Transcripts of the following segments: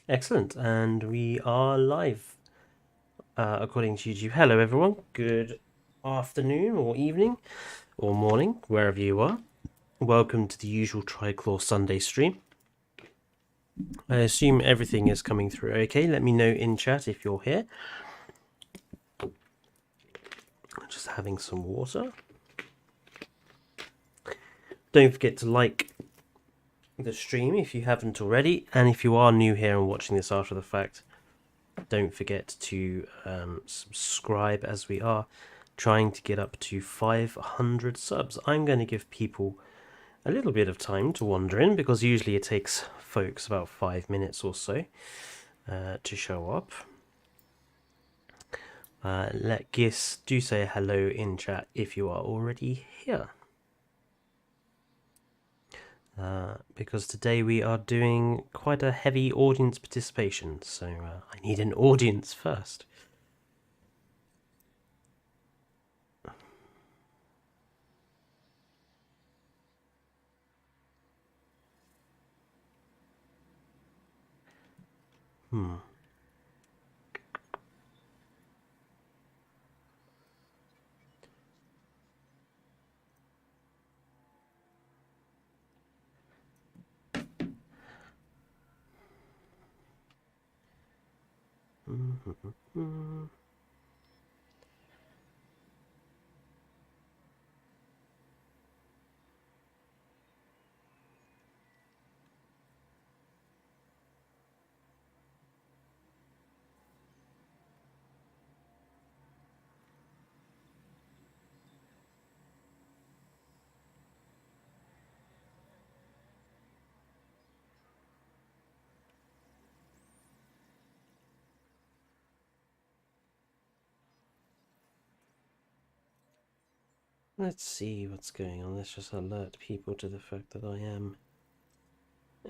Excellent, and we are live according to YouTube. Hello, everyone. Good afternoon, or evening, or morning, wherever you are. Welcome to the usual Triclaw Sunday stream. I assume everything is coming through okay. Let me know in chat if you're here. Just having some water. Don't forget to like the stream if you haven't already, and if you are new here and watching this after the fact, don't forget to subscribe, as we are trying to get up to 500 subs. I'm going to give people a little bit of time to wander in, because usually it takes folks about 5 minutes or so to show up. Let Gis do say hello in chat if you are already here. Because today we are doing quite a heavy audience participation, so I need an audience first. Let's see what's going on. Let's just alert people to the fact that I am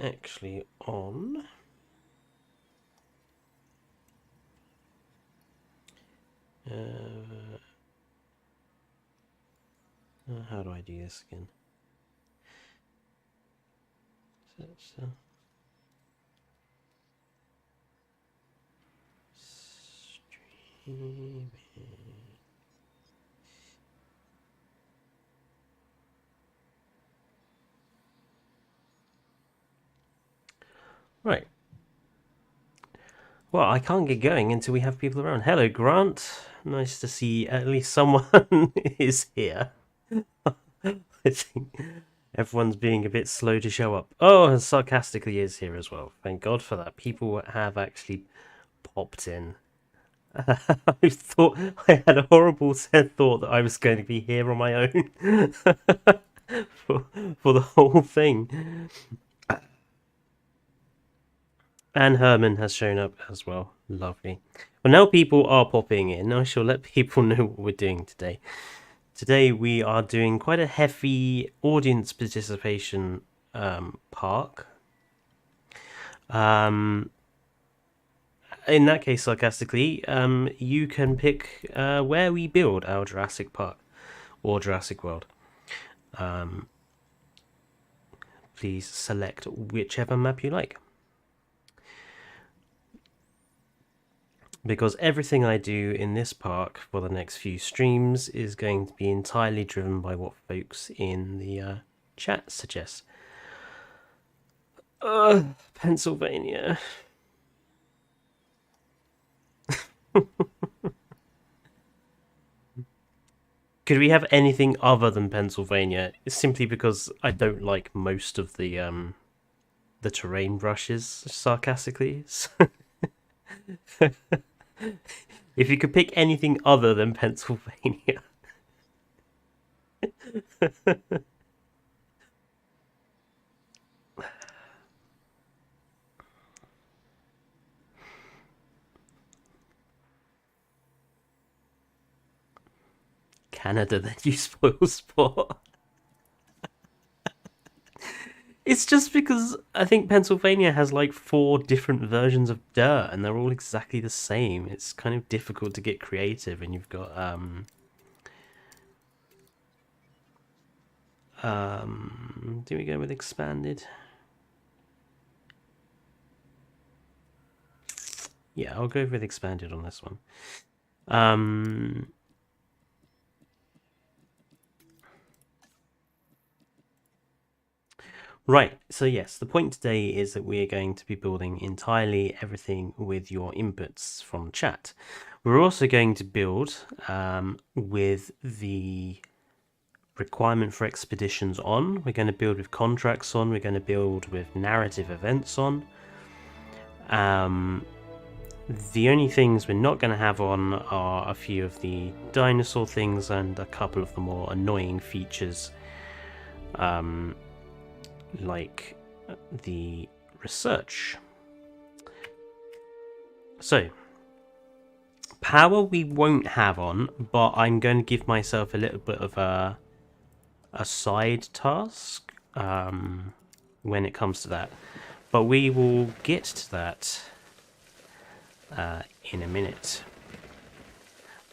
actually on. How do I do this again? Streaming. Right. Well, I can't get going until we have people around. Hello, Grant. Nice to see at least someone is here. I think everyone's being a bit slow to show up. Oh, and sarcastically is here as well. Thank God for that. People have actually popped in. I thought I had a horrible thought that I was going to be here on my own for the whole thing. And Herman has shown up as well. Lovely. Well, now people are popping in. I shall let people know what we're doing today. Today we are doing quite a heavy audience participation park. In that case, sarcastically, you can pick where we build our Jurassic Park or Jurassic World. Please select whichever map you like. Because everything I do in this park for the next few streams is going to be entirely driven by what folks in the chat suggest. Pennsylvania. Could we have anything other than Pennsylvania? It's simply because I don't like most of the terrain brushes, sarcastically. If you could pick anything other than Pennsylvania. Canada, then you spoil sport. It's just because I think Pennsylvania has like 4 different versions of dirt, and they're all exactly the same. It's kind of difficult to get creative, and you've got do we go with expanded? Yeah, I'll go with expanded on this one. Right, so yes, the point today is that we are going to be building entirely everything with your inputs from chat. We're also going to build with the requirement for expeditions on. We're going to build with contracts on. We're going to build with narrative events on. The only things we're not going to have on are a few of the dinosaur things and a couple of the more annoying features, like the research. So, power we won't have on, but I'm going to give myself a little bit of a side task when it comes to that. But we will get to that in a minute.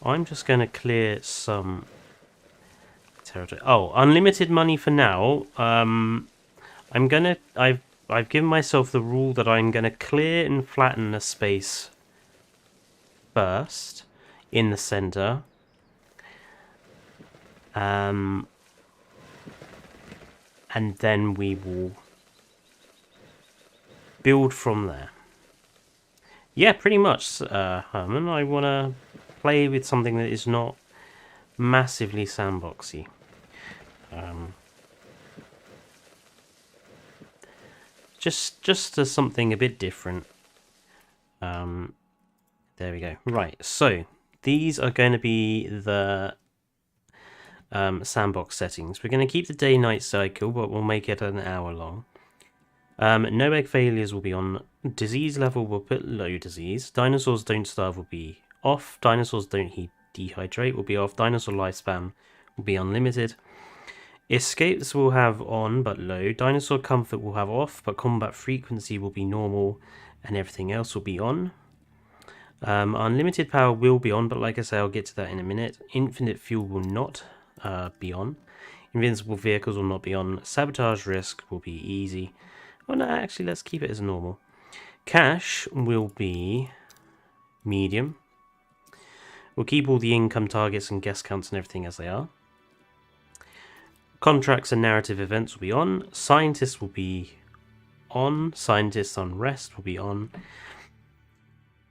I'm just going to clear some territory. Oh, unlimited money for now. I've given myself the rule that I'm going to clear and flatten a space first in the center. And then we will build from there. Yeah, pretty much, Herman. I want to play with something that is not massively sandboxy. Just as something a bit different. There we go. Right, so these are going to be the sandbox settings. We're going to keep the day-night cycle, but we'll make it an hour long. No egg failures will be on. Disease level will put low disease. Dinosaurs don't starve will be off. Dinosaurs don't dehydrate will be off. Dinosaur lifespan will be unlimited. Escapes will have on but low. Dinosaur comfort will have off, but combat frequency will be normal, and everything else will be on. Unlimited power will be on, but like I say, I'll get to that in a minute. Infinite fuel will not be on. Invincible vehicles will not be on. Sabotage risk will be easy. Oh no, actually, let's keep it as normal. Cash will be medium. We'll keep all the income targets and guest counts and everything as they are. Contracts and narrative events will be on. Scientists will be on. Scientists on rest will be on.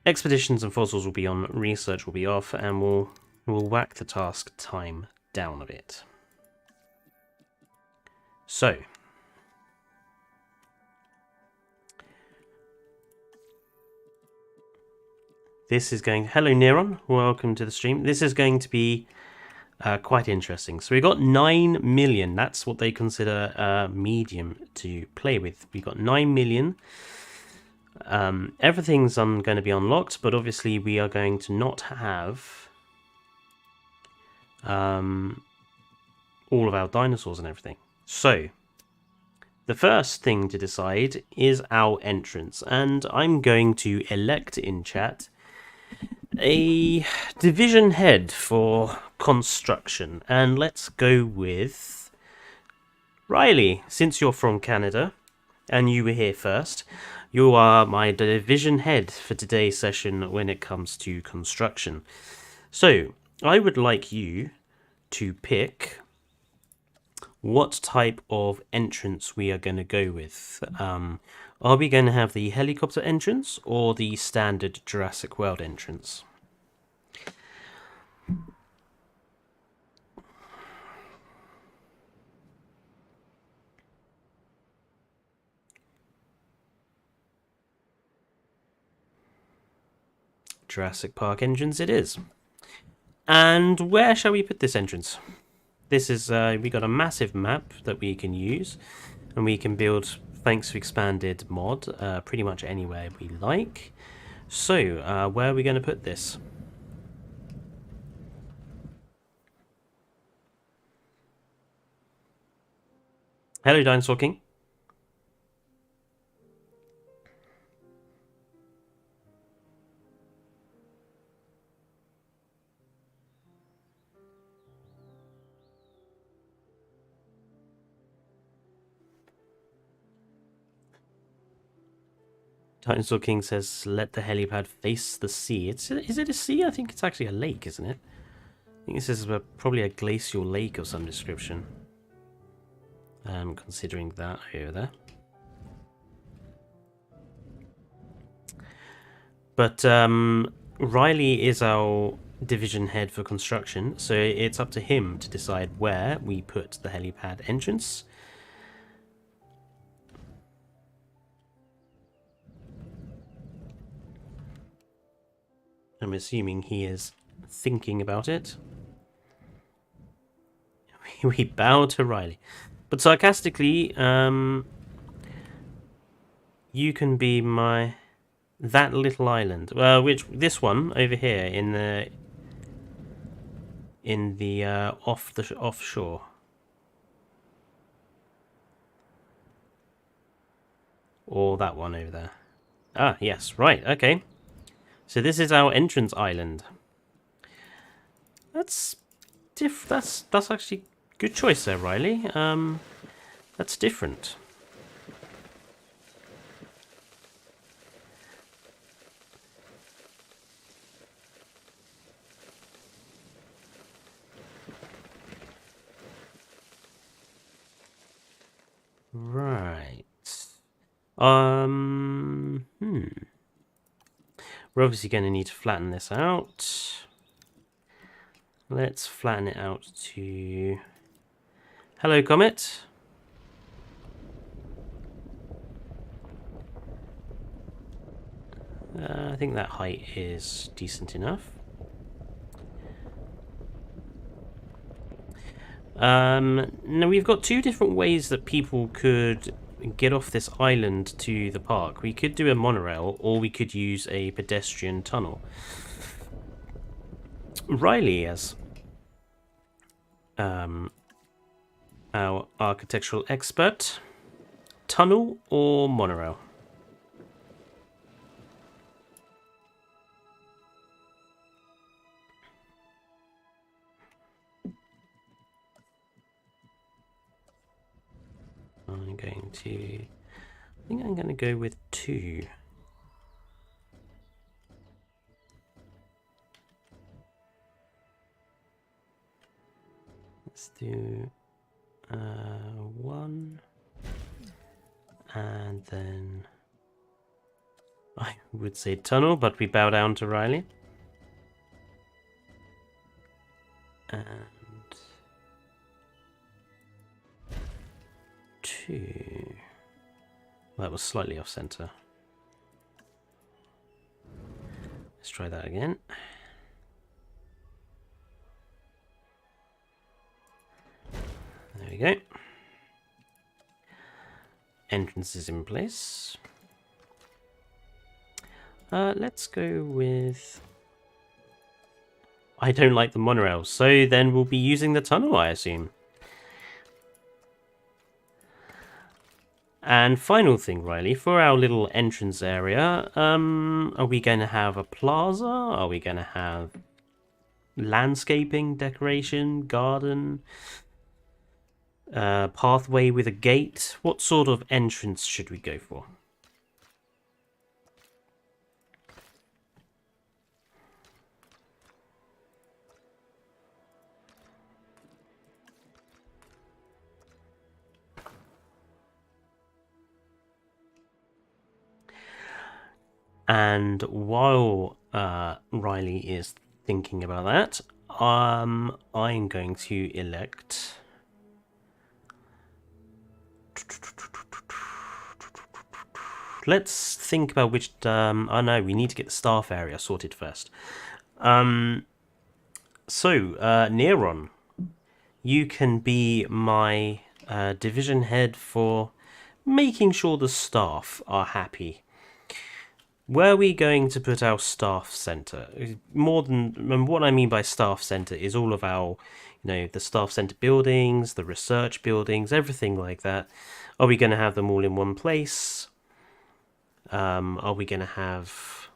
Expeditions and fossils will be on. Research will be off, and we'll whack the task time down a bit. So, this is going... Hello, Neron. Welcome to the stream. This is going to be quite interesting. So we got 9 million. That's what they consider medium to play with. We got 9 million. Everything's going to be unlocked, but obviously we are going to not have all of our dinosaurs and everything. So, the first thing to decide is our entrance, and I'm going to elect in chat a division head for construction, and let's go with Riley. Since you're from Canada and you were here first, you are my division head for today's session when it comes to construction. So I would like you to pick what type of entrance we are going to go with. Are we going to have the helicopter entrance or the standard Jurassic World entrance? Jurassic Park entrance it is. And where shall we put this entrance? This is, we got a massive map that we can use, and we can build, thanks to expanded mod, pretty much anywhere we like. So, where are we going to put this? Hello, Dinosaur King. Dinosaur King says, let the helipad face the sea. Is it a sea? I think it's actually a lake, isn't it? I think this is probably a glacial lake of some description. Considering that over there. But Riley is our division head for construction, so it's up to him to decide where we put the helipad entrance. I'm assuming he is thinking about it. We bow to Riley. But sarcastically, you can be that little island. This one over here in the offshore. Or that one over there. Ah, yes, right, okay. So this is our entrance island. That's actually good choice there, Riley. That's different. Right. We're obviously going to need to flatten this out. Let's flatten it out to... Hello, Comet. I think that height is decent enough. Now we've got two different ways that people could get off this island to the park. We could do a monorail, or we could use a pedestrian tunnel. Riley, as our architectural expert, tunnel or monorail? I think I'm going to go with 2. Let's do 1, and then I would say tunnel, but we bow down to Riley. And 2. That was slightly off center. Let's try that again. There we go. Entrance is in place. Let's go with... I don't like the monorail, so then we'll be using the tunnel, I assume. And final thing, Riley, for our little entrance area, are we going to have a plaza? Are we going to have landscaping, decoration, garden, pathway with a gate? What sort of entrance should we go for? And while Riley is thinking about that, I'm going to elect... Let's think about which... oh no, we need to get the staff area sorted first. Neron, you can be my division head for making sure the staff are happy. Where are we going to put our staff center? What I mean by staff center is all of our, the staff center buildings, the research buildings, everything like that. Are we going to have them all in one place? Are we going to have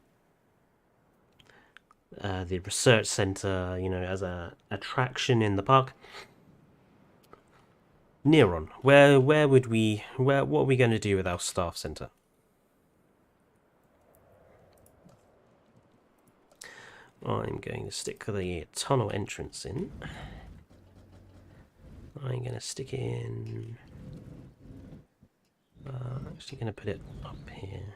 the research center, as a attraction in the park? Neron, what are we going to do with our staff center? I'm going to stick the tunnel entrance in. I'm going to stick in... actually going to put it up here.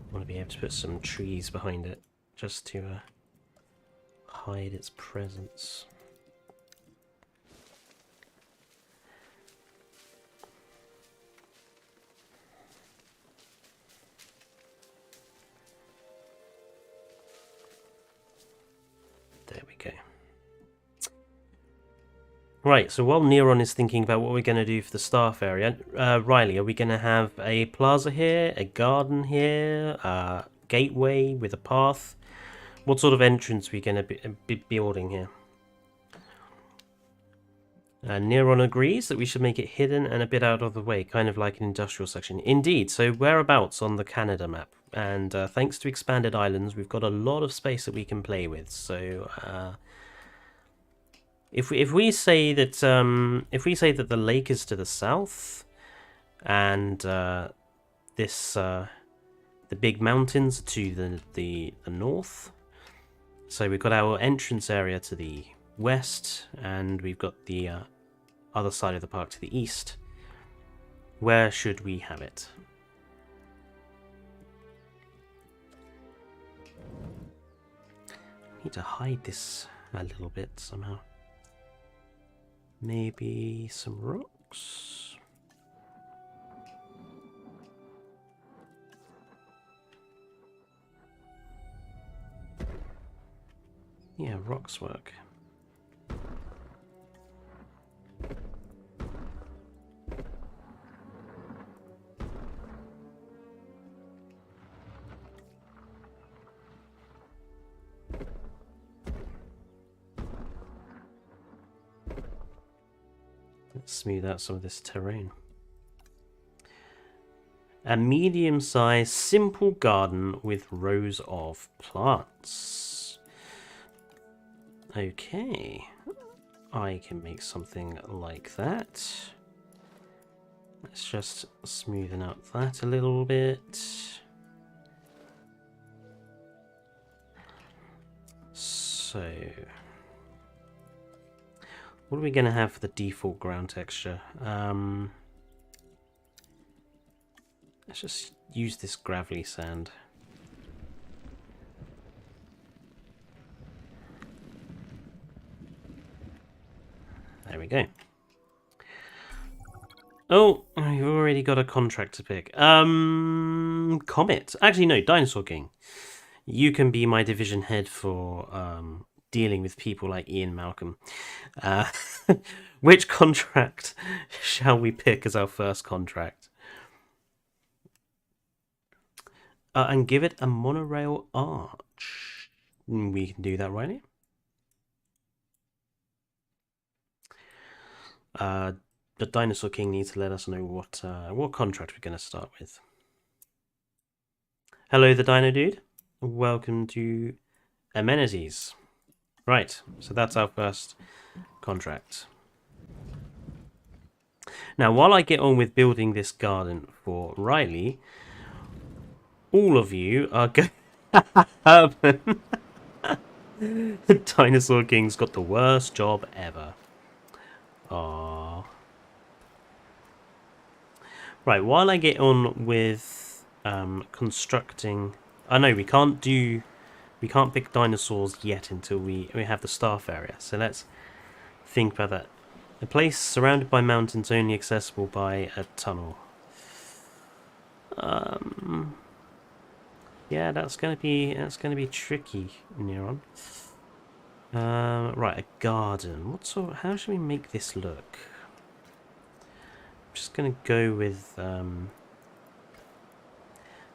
I want to be able to put some trees behind it, just to hide its presence. There we go. Right, so while Neron is thinking about what we're going to do for the staff area, Riley, are we going to have a plaza here, a garden here, a gateway with a path? What sort of entrance are we going to be building here? Neron agrees that we should make it hidden and a bit out of the way, kind of like an industrial section. Indeed, so whereabouts on the Canada map? And thanks to expanded islands, we've got a lot of space that we can play with. So if we say that the lake is to the south, and this the big mountains to the north, so we've got our entrance area to the west, and we've got the other side of the park to the east. Where should we have it? I need to hide this a little bit somehow. Maybe some rocks? Yeah, rocks work. Let's smooth out some of this terrain. A medium-sized, simple garden with rows of plants. Okay. I can make something like that. Let's just smoothen out that a little bit. So... what are we going to have for the default ground texture? Let's just use this gravelly sand. There we go. Oh, we've already got a contract to pick. Comet. Actually, no, Dinosaur King. You can be my division head for dealing with people like Ian Malcolm. Which contract shall we pick as our first contract? And give it a monorail arch. We can do that, right? The Dinosaur King needs to let us know what contract we're going to start with. Hello, the Dino Dude. Welcome to Amenities. Right, so that's our first contract. Now, while I get on with building this garden for Riley, all of you are going urban. Dinosaur King's got the worst job ever. Aww. Right, while I get on with constructing... I know we can't pick dinosaurs yet until we have the staff area. So let's think about that. A place surrounded by mountains, only accessible by a tunnel. Yeah, that's gonna be tricky, Neron. Right, a garden. How should we make this look? I'm just gonna go with I'm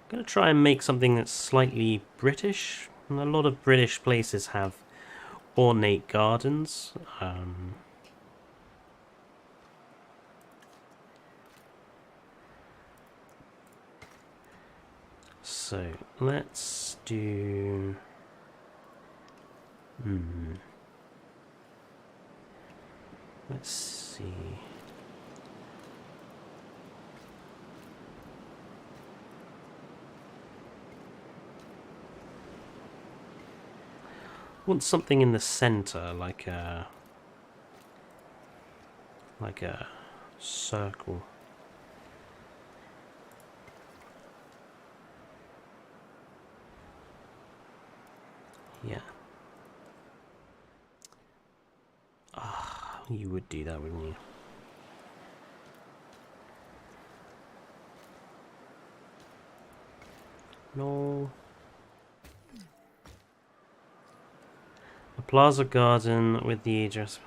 gonna try and make something that's slightly British. And a lot of British places have ornate gardens. So let's do... Let's see. Want something in the center, like a circle. Yeah. Ah, you would do that, wouldn't you? No. A plaza garden with the address.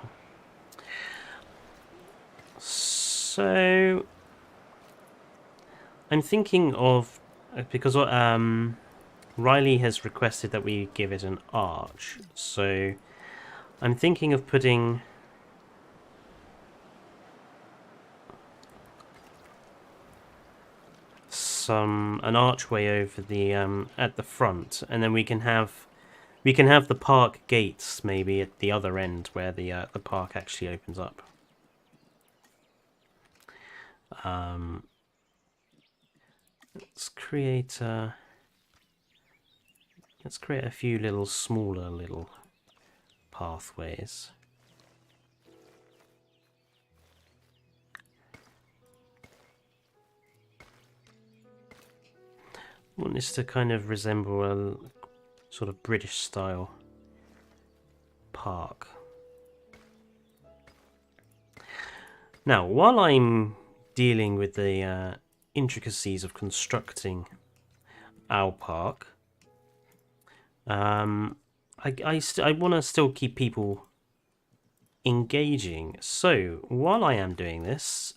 So I'm thinking of, because Riley has requested that we give it an arch, so I'm thinking of putting an archway over the at the front, and then we can have the park gates maybe at the other end where the park actually opens up. Let's create a few little smaller little pathways. I want this to kind of resemble a sort of British style park. Now, while I'm dealing with the intricacies of constructing our park, I want to still keep people engaging. So while I am doing this,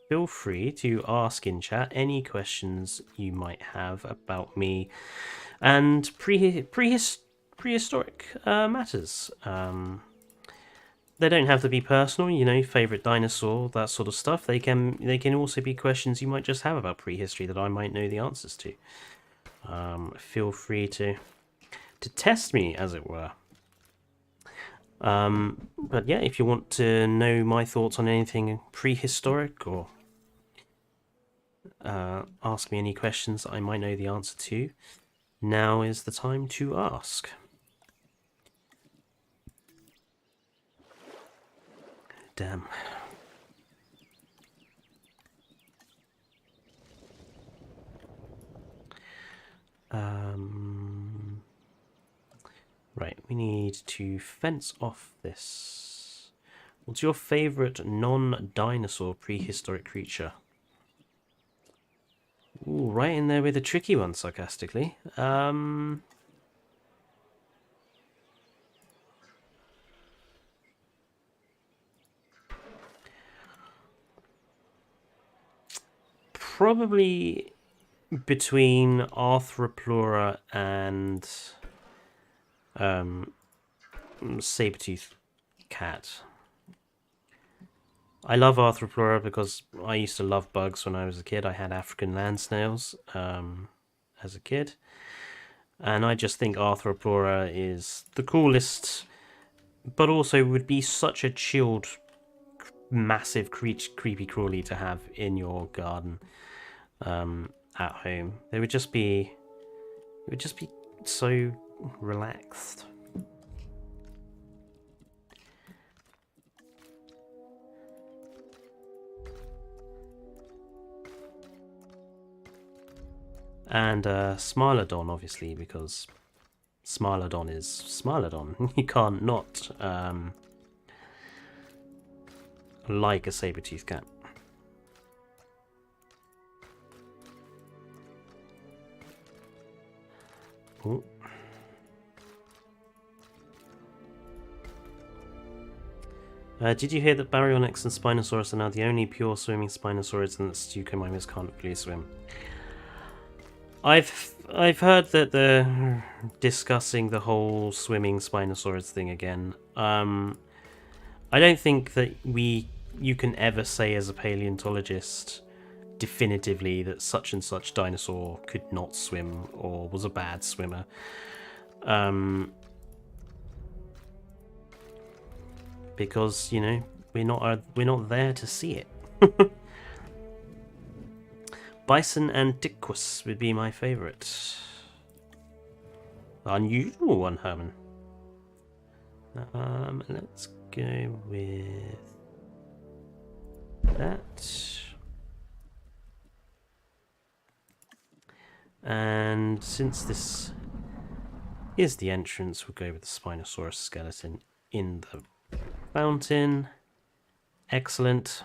feel free to ask in chat any questions you might have about me and prehistoric matters. They don't have to be personal, you know, favorite dinosaur, that sort of stuff. They can also be questions you might just have about prehistory that I might know the answers to. Feel free to test me, as it were. But yeah, if you want to know my thoughts on anything prehistoric, or ask me any questions that I might know the answer to, now is the time to ask. Damn. Right, we need to fence off this. What's your favourite non-dinosaur prehistoric creature? Ooh, right in there with a tricky one, sarcastically. Probably between Arthroplura and saber-tooth cat. I love Arthroplura because I used to love bugs when I was a kid. I had African land snails as a kid, and I just think Arthroplura is the coolest, but also would be such a chilled, massive creepy crawly to have in your garden at home. It would just be so relaxed. And Smilodon, obviously, because Smilodon is Smilodon. You can't not like a saber-tooth cat. Ooh. Did you hear that Baryonyx and Spinosaurus are now the only pure swimming Spinosaurids and that Stucomimers can't really swim? I've heard that they're discussing the whole swimming Spinosaurus thing again. I don't think that you can ever say as a paleontologist definitively that such and such dinosaur could not swim or was a bad swimmer. Because, you know, we're not there to see it. Bison antiquus would be my favourite. Unusual one, Herman. Let's go with that. And since this is the entrance, we'll go with the Spinosaurus skeleton in the fountain. Excellent.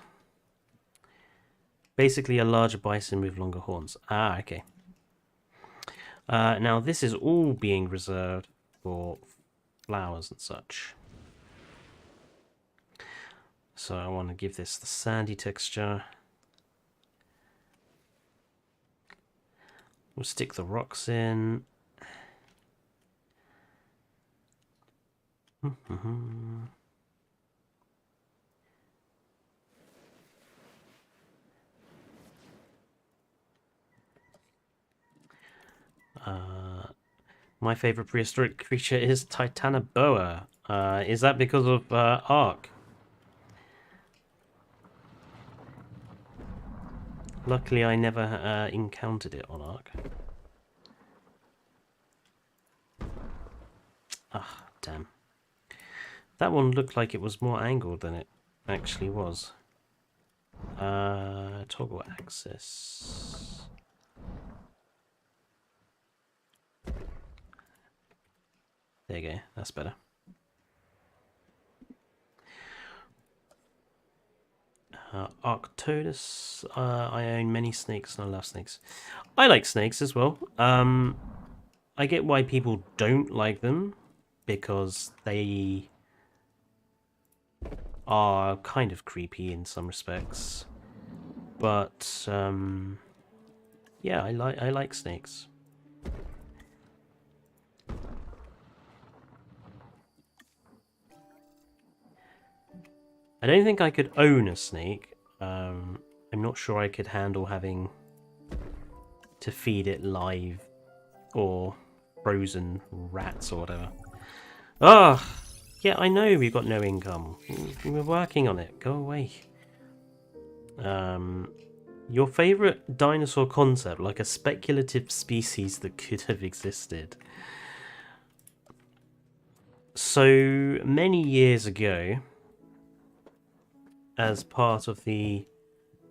Basically a larger bison with longer horns. Ah, okay. Now this is all being reserved for flowers and such. So I want to give this the sandy texture. We'll stick the rocks in. My favorite prehistoric creature is Titanoboa. Is that because of Ark? Luckily, I never encountered it on Ark. Ah, damn. That one looked like it was more angled than it actually was. Toggle axis. There you go, that's better. Arctodus. I own many snakes and I love snakes. I like snakes as well. I get why people don't like them, because they are kind of creepy in some respects. But yeah, I like snakes. I don't think I could own a snake. I'm not sure I could handle having to feed it live or frozen rats or whatever. Ah, yeah, I know we've got no income. We're working on it. Go away. Your favourite dinosaur concept, like a speculative species that could have existed. So many years ago, as part of the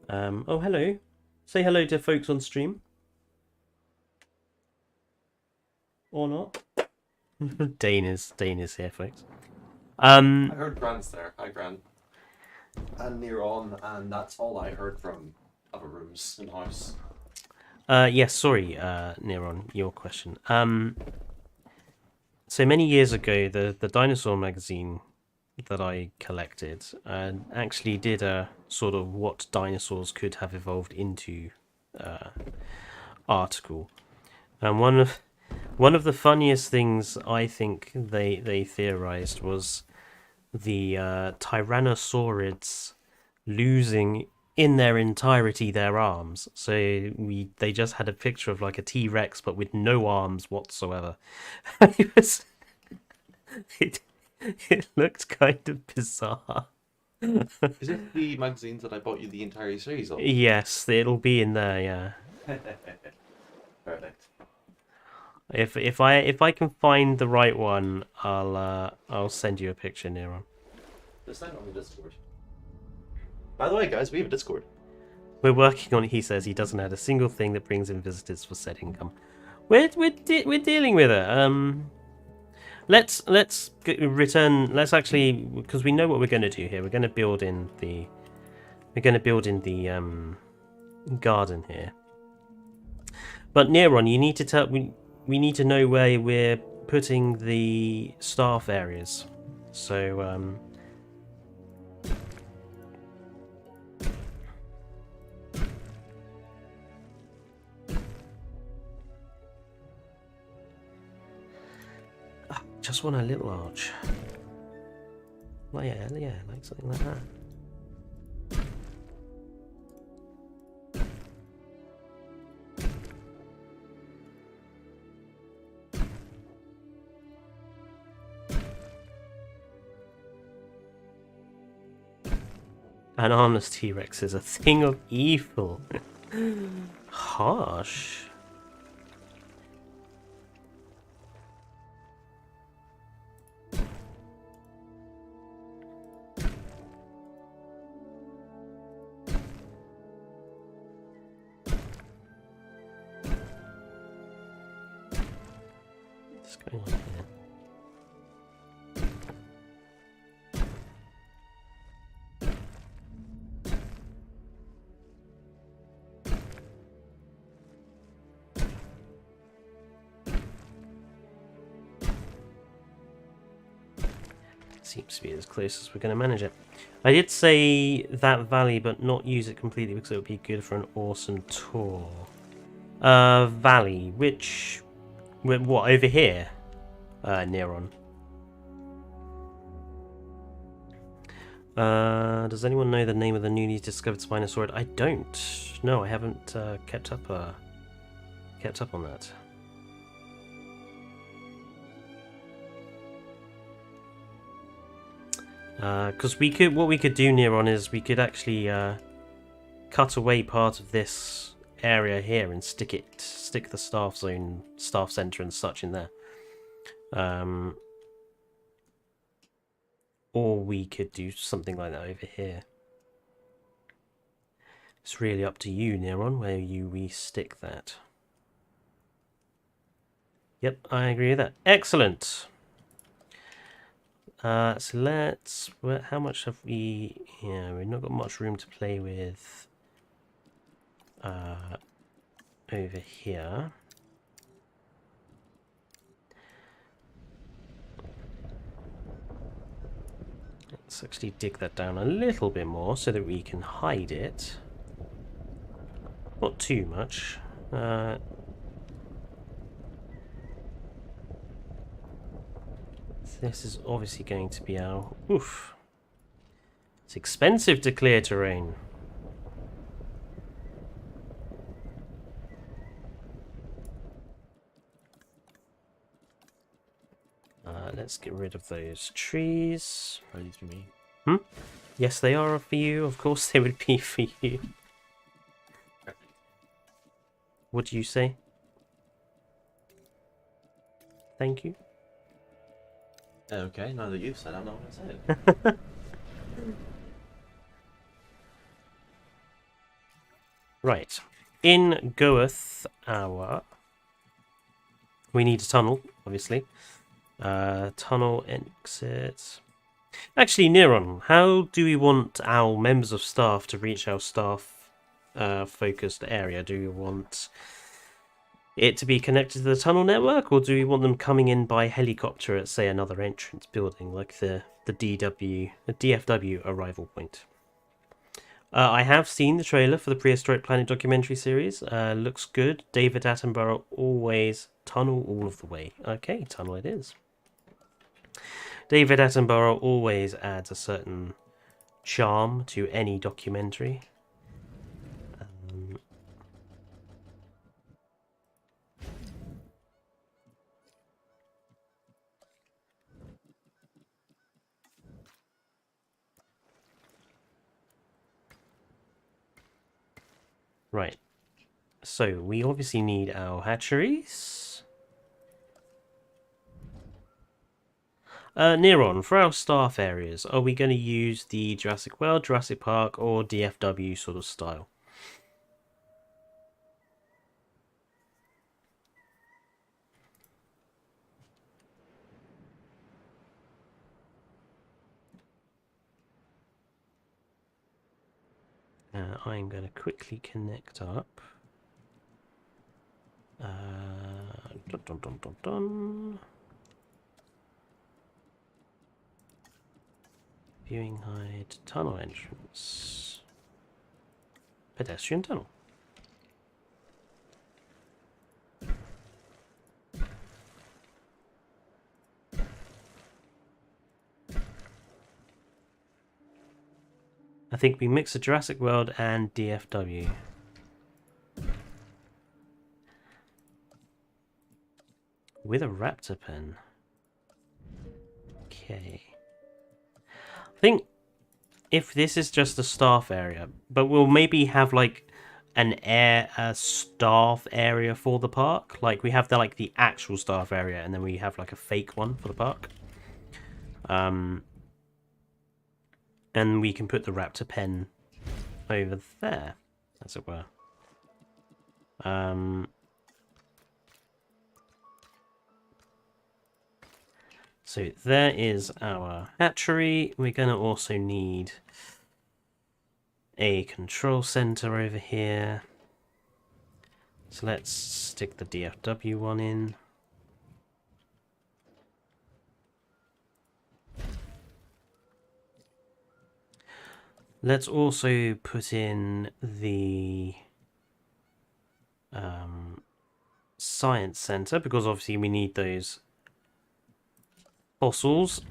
oh, hello, say hello to folks on stream, or not. Dane is here, folks. I heard Grant's there. Hi, Grant. And near on, and that's all I heard from other rooms in the house. Yes, sorry, Neron, your question. So many years ago, the dinosaur magazine that I collected actually did a sort of what dinosaurs could have evolved into article, and one of the funniest things I think they theorized was the tyrannosaurids losing in their entirety their arms. So they just had a picture of like a T-Rex but with no arms whatsoever. It looked kind of bizarre. Is it the magazines that I bought you the entire series of? Yes, it'll be in there, yeah. Perfect. If I can find the right one, I'll send you a picture, Neron. Just sign on the Discord. By the way, guys, we have a Discord. We're working on it. He says he doesn't have a single thing that brings in visitors for said income. We're dealing with it. Let's return. Let's actually, because we know what we're going to do here. We're going to build in the garden here. But Neron, you need to tell we need to know where we're putting the staff areas. So just want a little arch. Well, yeah, like something like that. An armless T-Rex is a thing of evil. Harsh. What's going on here? Seems to be as close as we're going to manage it. I did say that valley, but not use it completely because it would be good for an awesome tour. Valley, which... What, over here? Neron. Does anyone know the name of the newly discovered Spinosaurus? I don't. No, I haven't kept up on that. Because what we could do, Neron, is we could actually cut away part of this area here and stick the staff zone, staff center and such in there. Or we could do something like that over here. It's really up to you, Neron, where we stick that. Yep, I agree with that. Excellent. So let's... how much have we... Yeah, we've not got much room to play with over here. Let's actually dig that down a little bit more so that we can hide it. Not too much. This is obviously going to be our... Oof. It's expensive to clear terrain. Let's get rid of those trees. Are these for me? Yes, they are for you. Of course they would be for you. What do you say? Thank you. Okay, now that you've said it, I'm not going to say it. Right. In goeth our... We need a tunnel, obviously. Tunnel exit. Actually, Neron, how do we want our members of staff to reach our staff focused area? Do we want it to be connected to the tunnel network, or do we want them coming in by helicopter at, say, another entrance building, like the DFW arrival point? I have seen the trailer for the Prehistoric Planet documentary series. Looks good. David Attenborough always tunnel all of the way. Okay, tunnel it is. David Attenborough always adds a certain charm to any documentary. Right. So we obviously need our hatcheries. Neron, for our staff areas, are we going to use the Jurassic World, Jurassic Park, or DFW sort of style? I'm going to quickly connect up. Dun, dun, dun, dun, dun. Viewing height, tunnel entrance, pedestrian tunnel. I think we mix the Jurassic World and DFW. With a raptor pen. Okay. I think if this is just a staff area, but we'll maybe have like a staff area for the park. Like we have the actual staff area, and then we have like a fake one for the park. And we can put the raptor pen over there, as it were. So there is our hatchery. We're going to also need a control center over here. So let's stick the DFW one in. Let's also put in the science center, because obviously we need those fossils.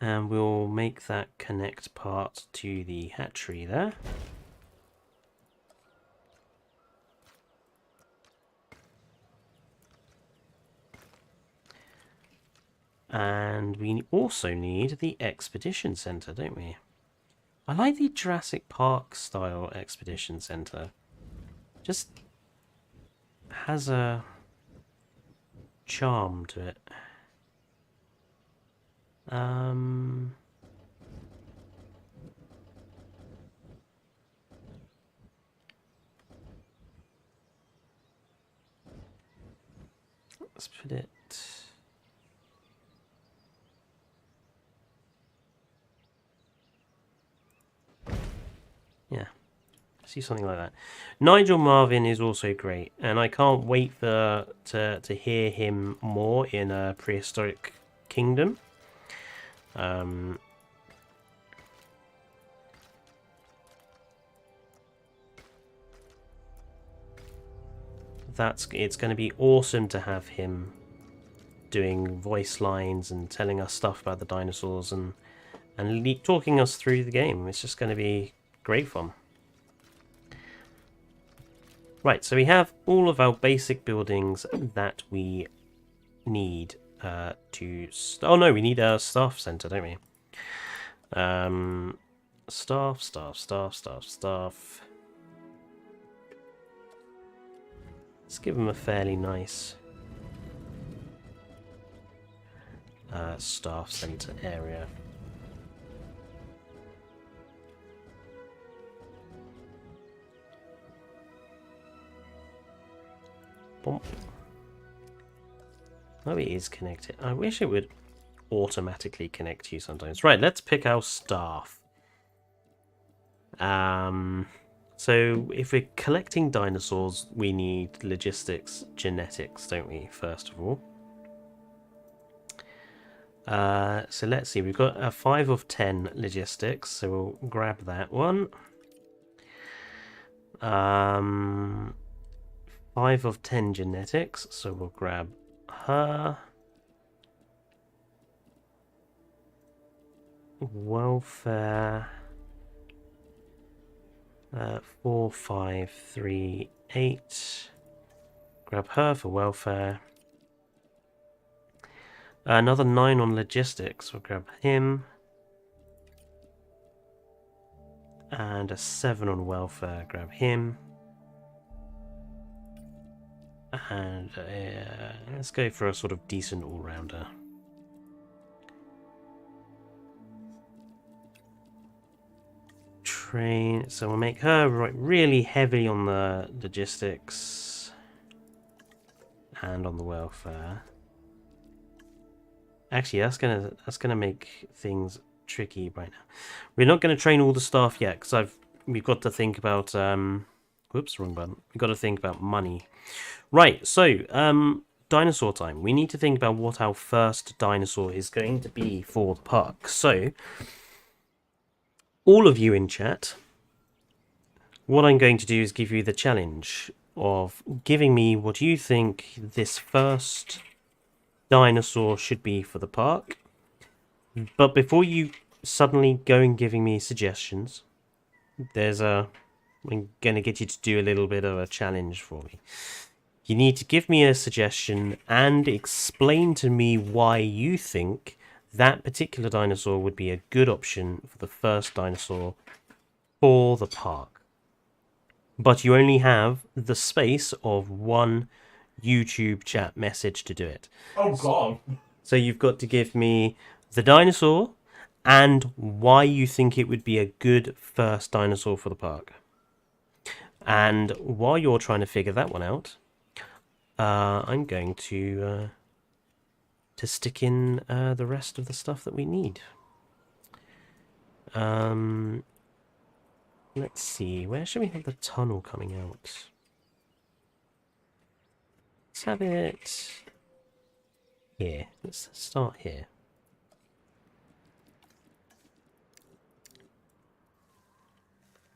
And we'll make that connect part to the hatchery there. And we also need the expedition center, don't we? I like the Jurassic Park style expedition center. Just has a charm to it. Let's put it. Yeah, see something like that. Nigel Marvin is also great, and I can't wait to hear him more in a Prehistoric Kingdom. It's going to be awesome to have him doing voice lines and telling us stuff about the dinosaurs and talking us through the game. It's just going to be great fun. Right, so we have all of our basic buildings that we need to... Oh no, we need a staff center, don't we? Staff. Let's give them a fairly nice staff center area. Boom. Oh, it is connected. I wish it would automatically connect to you sometimes. Right, let's pick our staff. So if we're collecting dinosaurs, we need logistics, genetics, don't we, first of all? So let's see, we've got a 5 of 10 logistics, so we'll grab that one. 5 of 10 genetics, so we'll grab her. Welfare. 4, 5, 3, 8. Grab her for welfare. Another 9 on logistics. We'll grab him. And a 7 on welfare. Grab him. And let's go for a sort of decent all-rounder. Train. So we'll make her really heavy on the logistics and on the welfare. Actually, that's gonna make things tricky right now. We're not gonna train all the staff yet because we've got to think about whoops, wrong button. We've got to think about money. Right, so dinosaur time. We need to think about what our first dinosaur is going to be for the park. So all of you in chat, what I'm going to do is give you the challenge of giving me what you think this first dinosaur should be for the park. But before you suddenly go and giving me suggestions, I'm going to get you to do a little bit of a challenge for me. You need to give me a suggestion and explain to me why you think that particular dinosaur would be a good option for the first dinosaur for the park. But you only have the space of one YouTube chat message to do it. Oh god! So you've got to give me the dinosaur and why you think it would be a good first dinosaur for the park. And while you're trying to figure that one out, I'm going to stick in the rest of the stuff that we need. Let's see, where should we have the tunnel coming out? Let's have it here. Let's start here.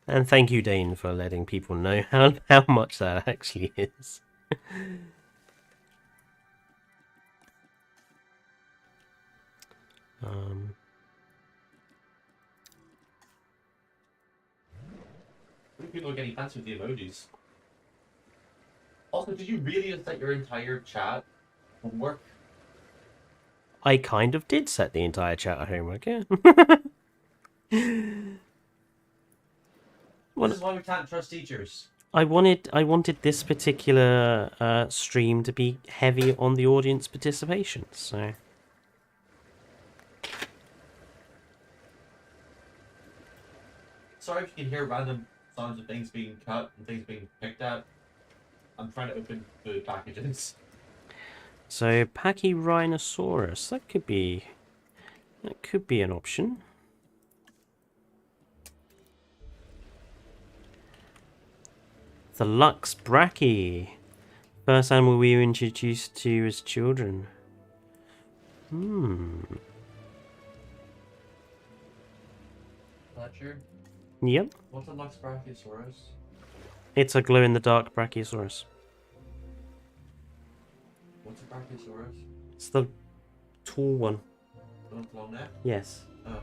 And thank you, Dane, for letting people know how much that actually is. People are getting fancy with the emojis. Also, did you really just set your entire chat homework? I kind of did set the entire chat at homework, yeah. This is why we can't trust teachers. I wanted this particular stream to be heavy on the audience participation, so. Sorry if you can hear random sounds of things being cut and things being picked at. I'm trying to open food packages. So Pachyrhinosaurus, that could be an option. The Lux Brachy, first animal we were introduced to as children. Fletcher? Yep. What's a Lux Brachiosaurus? It's a glow-in-the-dark Brachiosaurus. What's a Brachiosaurus? It's the tall one. The one with long neck? Yes. Oh.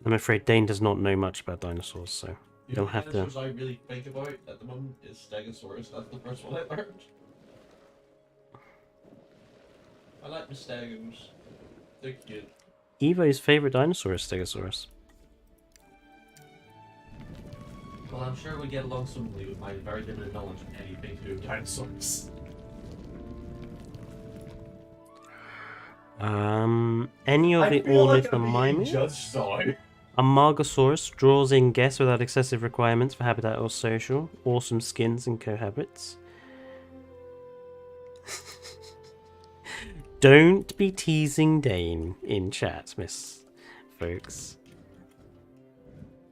I'm afraid Dane does not know much about dinosaurs, so you'll have to. The dinosaurs I really think about at the moment is Stegosaurus. That's the first one I learned. I like the stegos. They're cute. Evo's favorite dinosaur is Stegosaurus. Well, I'm sure we get along swimmingly with my very limited knowledge of anything to do with dinosaurs. Any of the ornithomimids? Judged now. Amargasaurus draws in guests without excessive requirements for habitat or social. Awesome skins and cohabits. Don't be teasing Dane in chat, Miss folks.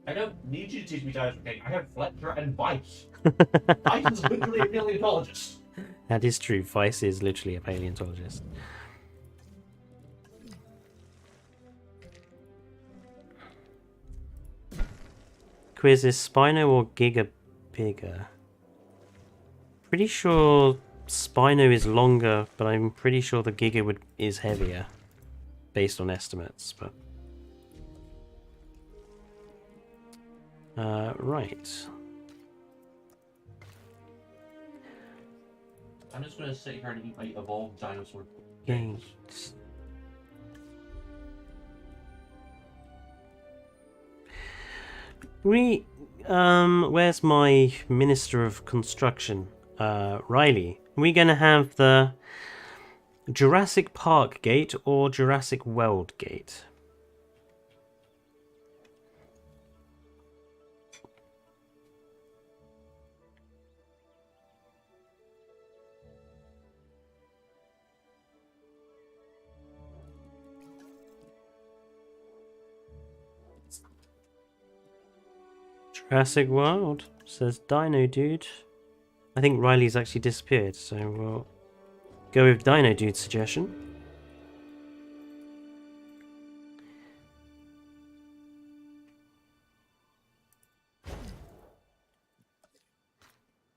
I don't need you to teach me dinosaur king. I have Fletcher and Vice. Vice is literally a paleontologist. That is true. Vice is literally a paleontologist. Quiz, is Spino or Giga bigger? Pretty sure Spino is longer, but I'm pretty sure the Giga is heavier, based on estimates. But right. I'm just gonna sit here and eat my evolved dinosaur. Games. Where's my Minister of Construction? Riley. Are we gonna have the Jurassic Park gate or Jurassic World gate? Jurassic World, says Dino Dude. I think Riley's actually disappeared, so we'll go with Dino Dude's suggestion.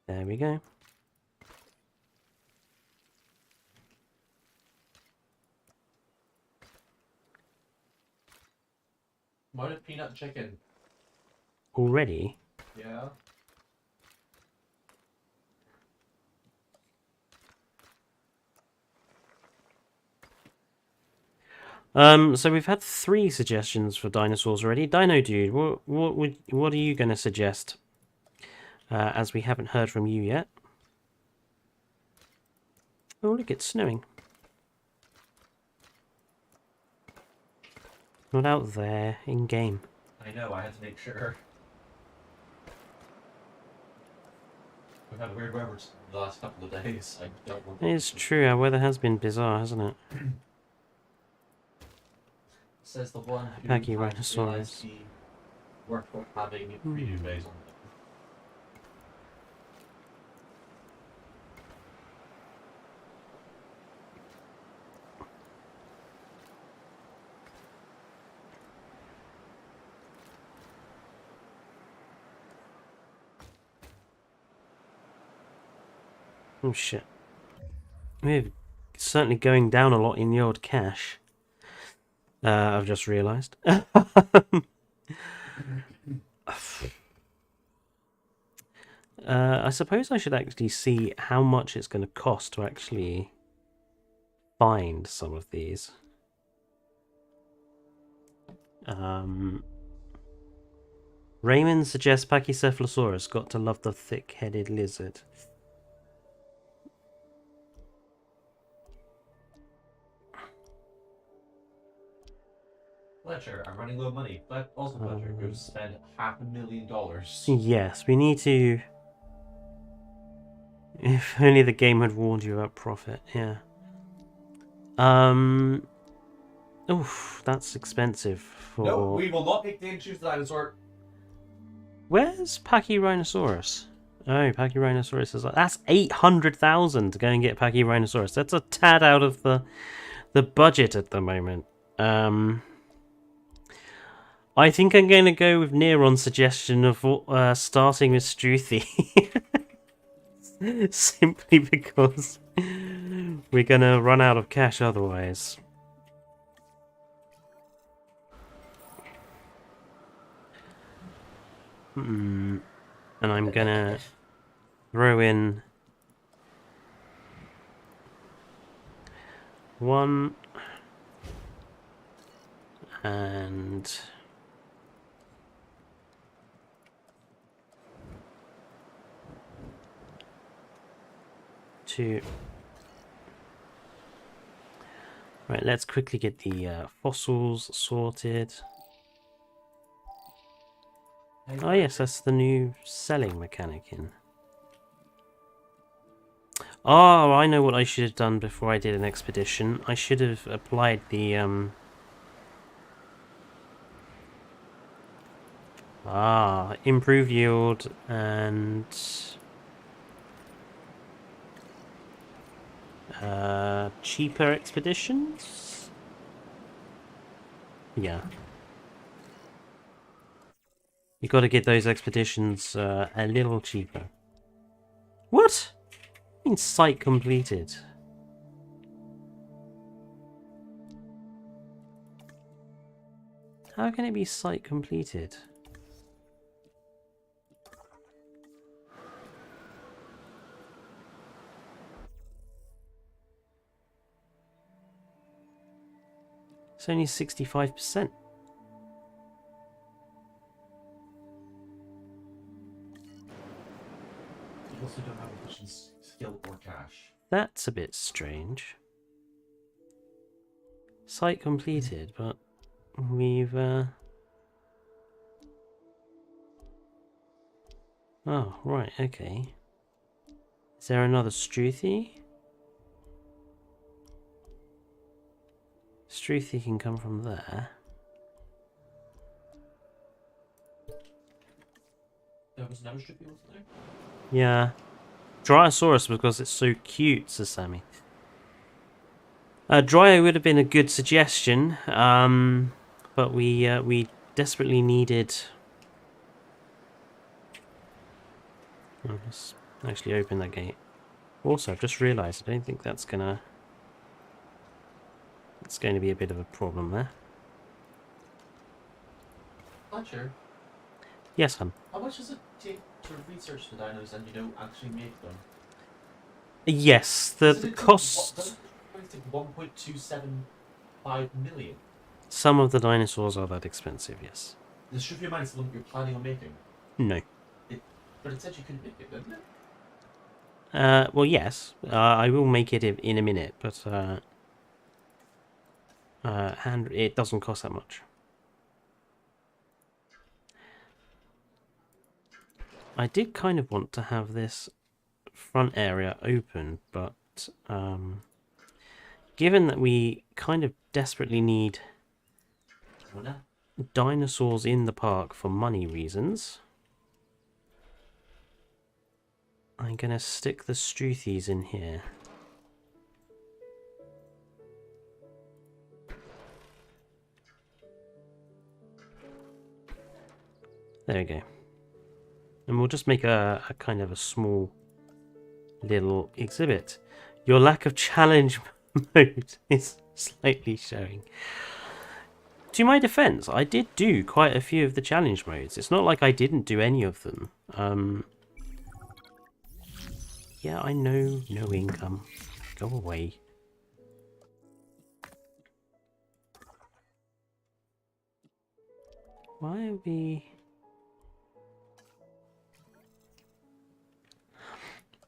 There we go. Mine a peanut chicken. Already? Yeah. So we've had 3 suggestions for dinosaurs already. Dino Dude, what are you going to suggest? As we haven't heard from you yet. Oh, look, it's snowing. Not out there, in game. I know, I had to make sure. We've had weird weather the last couple of days. I don't want It's true, our weather has been bizarre, hasn't it? Says the one who Pachyrhinosaurus. realised the worth of having preview days on it. Oh shit. We're certainly going down a lot in the old cache. I've just realised. I suppose I should actually see how much it's going to cost to actually find some of these. Raymond suggests Pachycephalosaurus. Got to love the thick-headed lizard. Fletcher, I'm running low of money. But also Fletcher, we've spent $500,000. Yes, we need to... If only the game had warned you about profit, yeah. Oof, that's expensive for... No, we will not pick the choose the dinosaur. Where's Pachyrhinosaurus? Oh, Pachyrhinosaurus is like... That's 800,000 to go and get Pachyrhinosaurus. That's a tad out of the budget at the moment. I think I'm going to go with Neron's suggestion of starting with Struthy. Simply because we're going to run out of cash otherwise. And I'm going to throw in 1 and 2. Right, let's quickly get the fossils sorted. Oh yes, that's the new selling mechanic in. Oh, I know what I should have done before I did an expedition. I should have applied the improved yield and cheaper expeditions? Yeah. You got to get those expeditions a little cheaper. What? I mean, site completed. How can it be site completed? It's only 65%. You also don't have efficient skill or cash. That's a bit strange. Site completed, but we've oh, right, okay. Is there another Struthy? Struthy can come from there. There was another Struthy, wasn't there? Yeah. Dryosaurus because it's so cute, says Sammy. Dryo would have been a good suggestion, but we desperately needed... Oh, let's actually open that gate. Also, I've just realised I don't think that's gonna... It's going to be a bit of a problem there. Fletcher, Yes, hun. how much does it take to research the dinos and, actually make them? Yes, the cost... Does it take 1.27 5 million. Some of the dinosaurs are that expensive, yes. This should be a the one you're planning on making. No. But it said you couldn't make it, didn't it? Well, yes. I will make it in a minute, but it doesn't cost that much. I did kind of want to have this front area open, but given that we kind of desperately need dinosaurs in the park for money reasons, I'm going to stick the Struthies in here. There we go. And we'll just make a kind of a small little exhibit. Your lack of challenge mode is slightly showing. To my defense, I did do quite a few of the challenge modes. It's not like I didn't do any of them. Yeah, I know, no income. Go away. Why are we...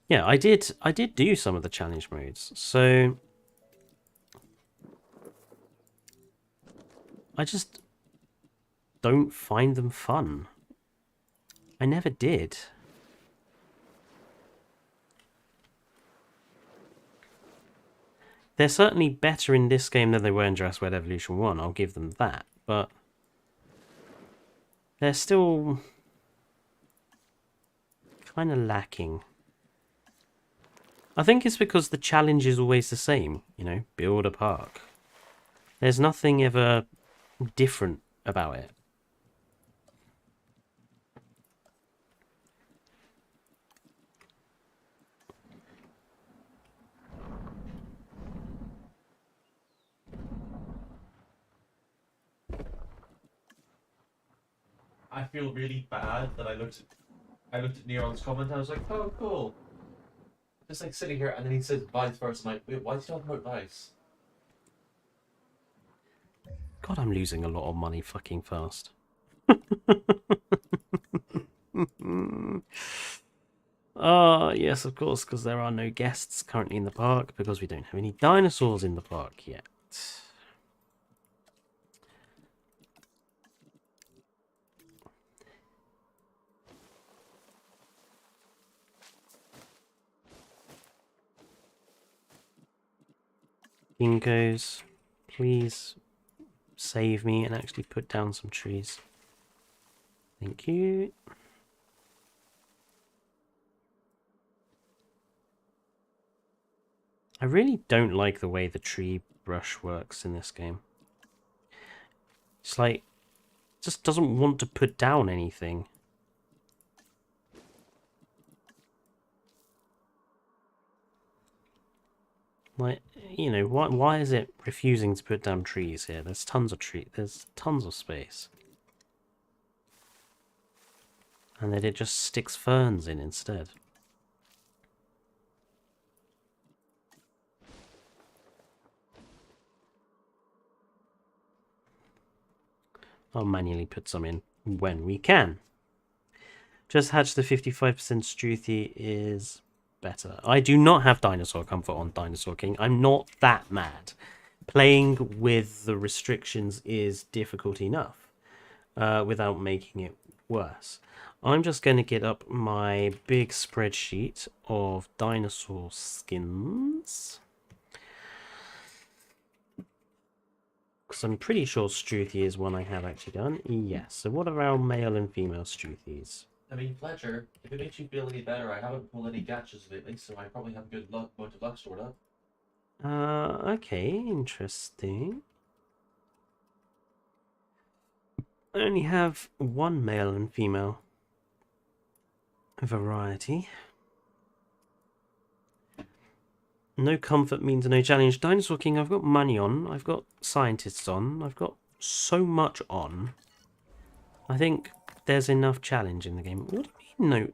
Yeah, I did do some of the challenge modes, so I just don't find them fun. I never did. They're certainly better in this game than they were in Jurassic World Evolution 1, I'll give them that, but they're still kind of lacking. I think it's because the challenge is always the same, you know, build a park. There's nothing ever different about it. I feel really bad that I looked at Neron's comment and I was like, oh cool. Just like sitting here and then he says Vice first. I'm like, wait, why is he talking about Vice? God, I'm losing a lot of money fucking fast. Yes, of course, because there are no guests currently in the park, because we don't have any dinosaurs in the park yet. Ginkgos, please save me and actually put down some trees. Thank you. I really don't like the way the tree brush works in this game. It's like, it just doesn't want to put down anything. Like, you know, why is it refusing to put down trees here? There's tons of there's tons of space. And then it just sticks ferns in instead. I'll manually put some in when we can. Just hatch the 55% Struthi is better. I do not have dinosaur comfort on Dinosaur King. I'm not that mad. Playing with the restrictions is difficult enough without making it worse. I'm just going to get up my big spreadsheet of dinosaur skins. Because I'm pretty sure Struthi is one I have actually done. Yes. So what are our male and female Struthis? I mean, Fletcher, if it makes you feel any better, I haven't pulled any gachas lately, so I probably have a good luck, bunch of luck stored up. Okay, interesting. I only have one male and female variety. No comfort means no challenge. Dinosaur King, I've got money on. I've got scientists on. I've got so much on. I think there's enough challenge in the game. What do you mean, no?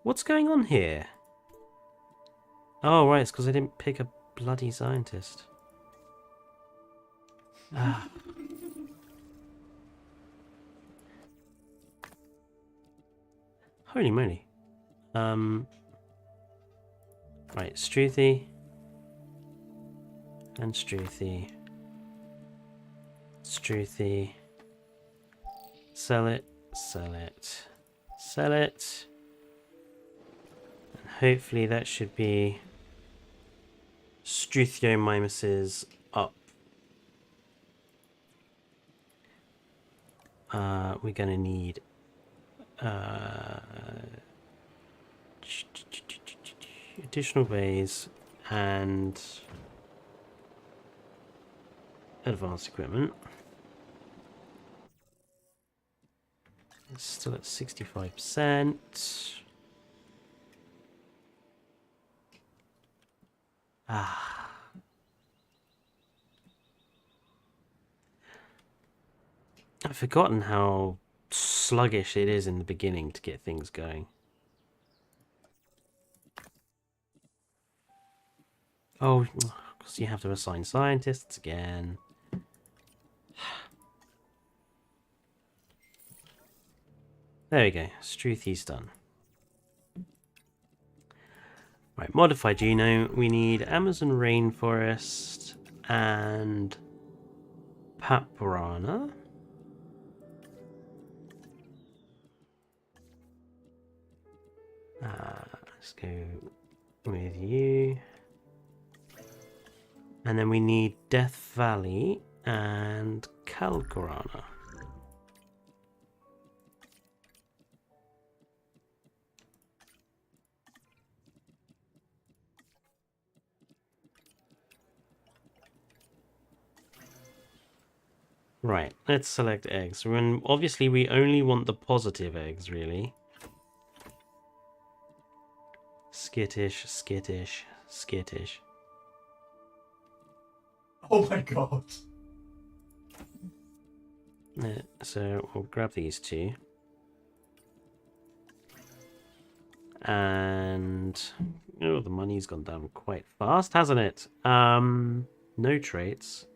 What's going on here? Oh, right, it's because I didn't pick a bloody scientist. Ah. Holy moly. Right, Struthy. And Struthy. Struthy. Sell it. Sell it. Sell it. And hopefully that should be Struthiomimus's up. We're gonna need additional bays and advanced equipment. It's still at 65%. Ah. I've forgotten how sluggish it is in the beginning to get things going. Oh, because you have to assign scientists again. There we go. Struthy's done. Right, modified genome. We need Amazon rainforest and Paprana. Let's go with you. And then we need Death Valley and Calgarana. Right, let's select eggs. Obviously, we only want the positive eggs, really. Skittish, skittish, skittish. Oh my god. So we'll grab these two. And oh, the money's gone down quite fast, hasn't it? No traits.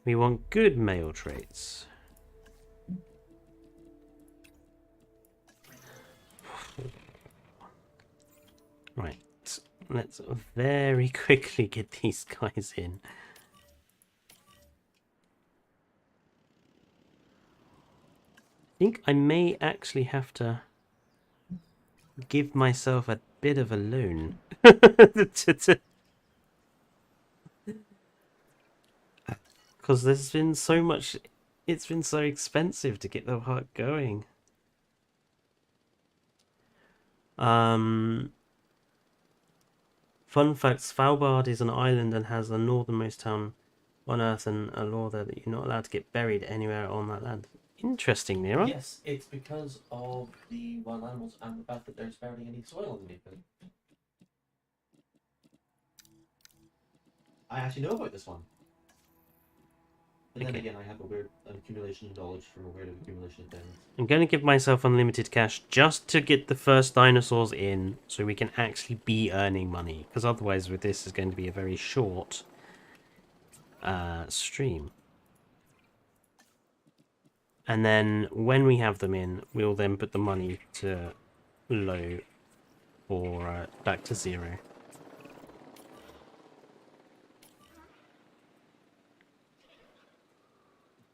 We want good male traits. Right, let's very quickly get these guys in. I think I may actually have to give myself a bit of a loan. Because there's been so much, it's been so expensive to get the park going. Fun fact, Svalbard is an island and has the northernmost town on Earth and a law that you're not allowed to get buried anywhere on that land. Interesting, Nero. Yes, it's because of the wild animals and the fact that there's barely any soil underneath them. I actually know about this one. But then again, I have a weird accumulation of knowledge from a weird accumulation of things. I'm going to give myself unlimited cash just to get the first dinosaurs in so we can actually be earning money. Because otherwise with this is going to be a very short stream. And then when we have them in, we'll then put the money to low or back to 0.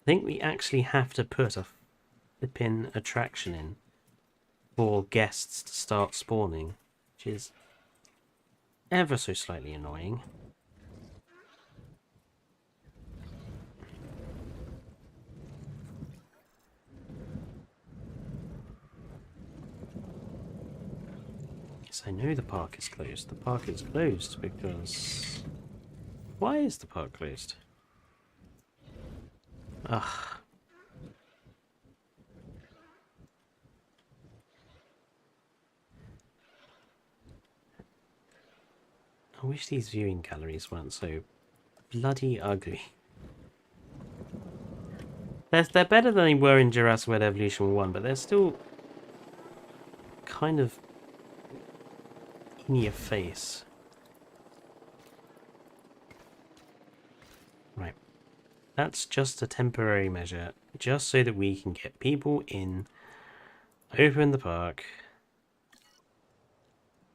I think we actually have to put a flipping attraction in for guests to start spawning, which is ever so slightly annoying. Yes, I know the park is closed. The park is closed because... Why is the park closed? Ugh. I wish these viewing galleries weren't so bloody ugly. They're better than they were in Jurassic World Evolution 1, but they're still kind of in your face. Right. That's just a temporary measure, just so that we can get people in, open the park.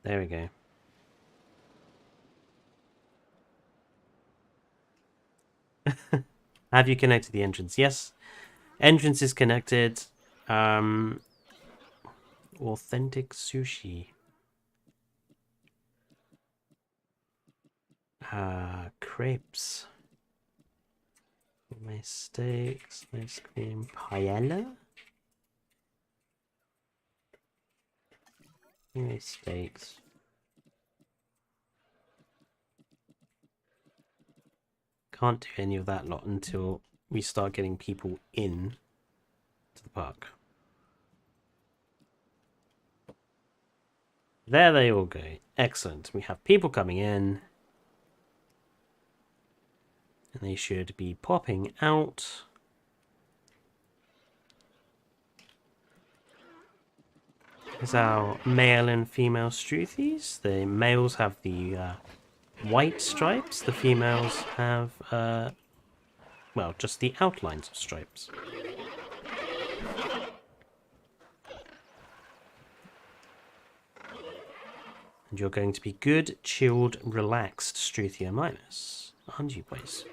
There we go. Have you connected the entrance? Yes. Entrance is connected. Authentic sushi. Crepes. My steaks, ice cream, paella? My steaks. Can't do any of that lot until we start getting people in to the park. There they all go. Excellent. We have people coming in. And they should be popping out. Here's our male and female Struthies. The males have the white stripes. The females have, well, just the outlines of stripes. And you're going to be good, chilled, relaxed Struthia minus, aren't you, boys?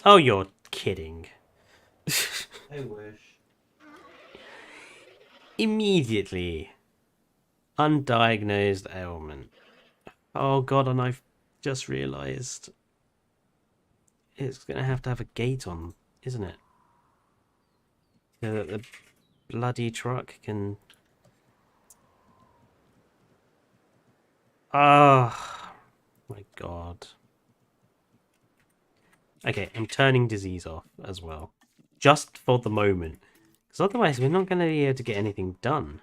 Oh, you're kidding. I wish. Immediately. Undiagnosed ailment. Oh god, and I've just realised it's going to have a gate on, isn't it? So that the bloody truck can... Oh my god. Okay, I'm turning disease off as well. Just for the moment. Because otherwise we're not going to be able to get anything done.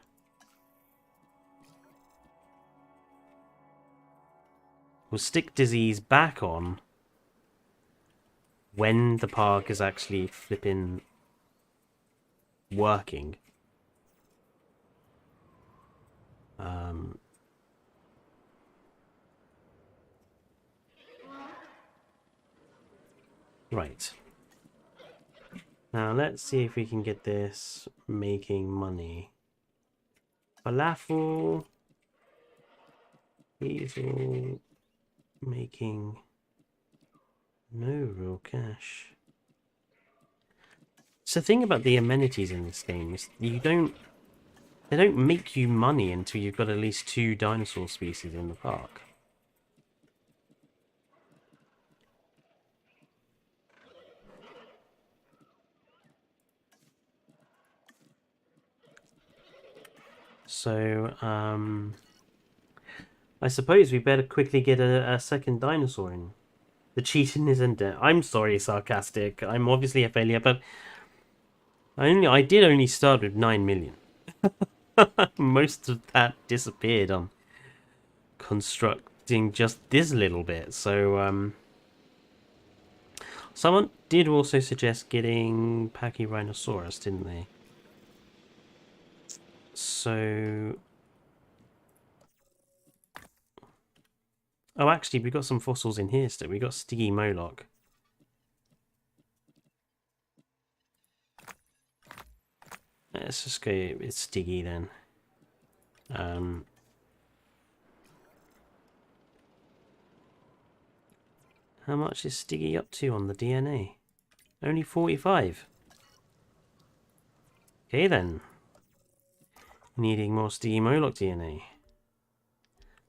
We'll stick disease back on when the park is actually flipping working. Right. Now let's see if we can get this making money. Falafel. These all making no real cash. So the thing about the amenities in this game is they don't make you money until you've got at least 2 dinosaur species in the park. So, I suppose we better quickly get a second dinosaur in. The cheating isn't it? I'm sorry, sarcastic. I'm obviously a failure, but I did only start with 9 million. Most of that disappeared on constructing just this little bit. So, someone did also suggest getting Pachyrhinosaurus, didn't they? So... Oh, actually, we got some fossils in here still. We got Stiggy Moloch. Let's just go with Stiggy then. How much is Stiggy up to on the DNA? Only 45. Okay then. Needing more Stiggy Moloch DNA.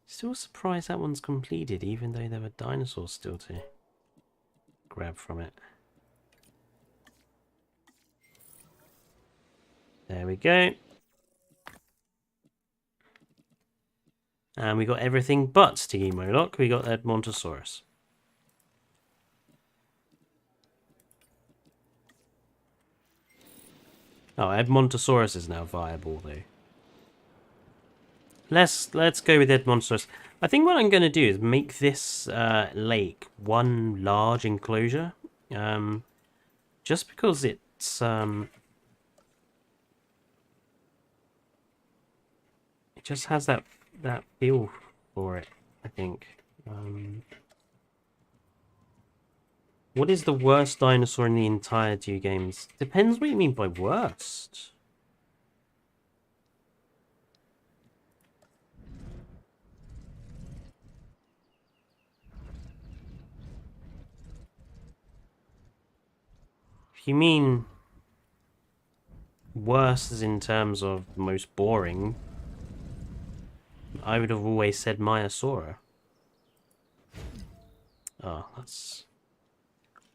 Still surprised that one's completed, even though there were dinosaurs still to grab from it. There we go. And we got everything but Stiggy Moloch. We got Edmontosaurus. Oh, Edmontosaurus is now viable though. Let's go with Edmontosaurus. I think what I'm going to do is make this lake one large enclosure. Just because it's It just has that feel for it, I think. What is the worst dinosaur in the entire two games? Depends what you mean by worst. If you mean worse as in terms of most boring, I would have always said Myosaura. Oh, that's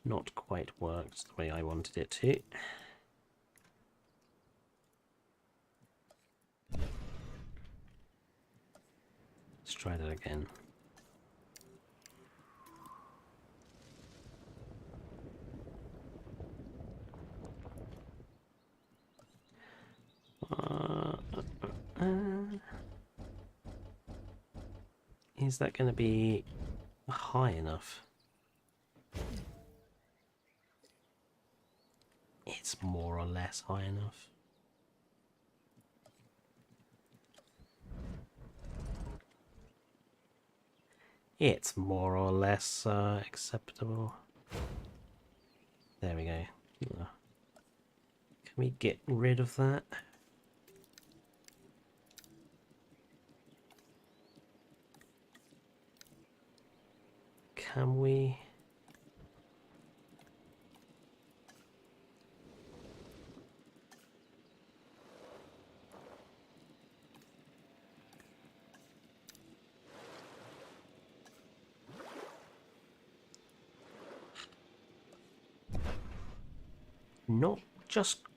not quite worked the way I wanted it to. Let's try that again. Is that going to be high enough? It's more or less high enough. It's more or less acceptable. There we go. Can we get rid of that? Can we?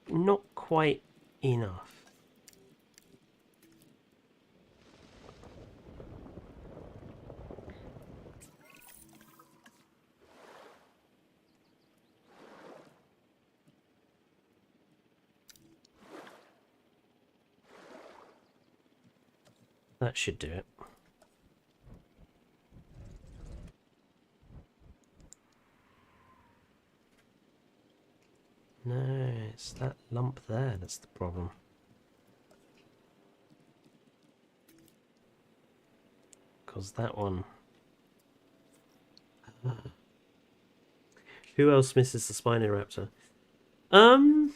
Not quite enough. That should do it. No, it's that lump there that's the problem. Because that one... Who else misses the Spinoraptor? I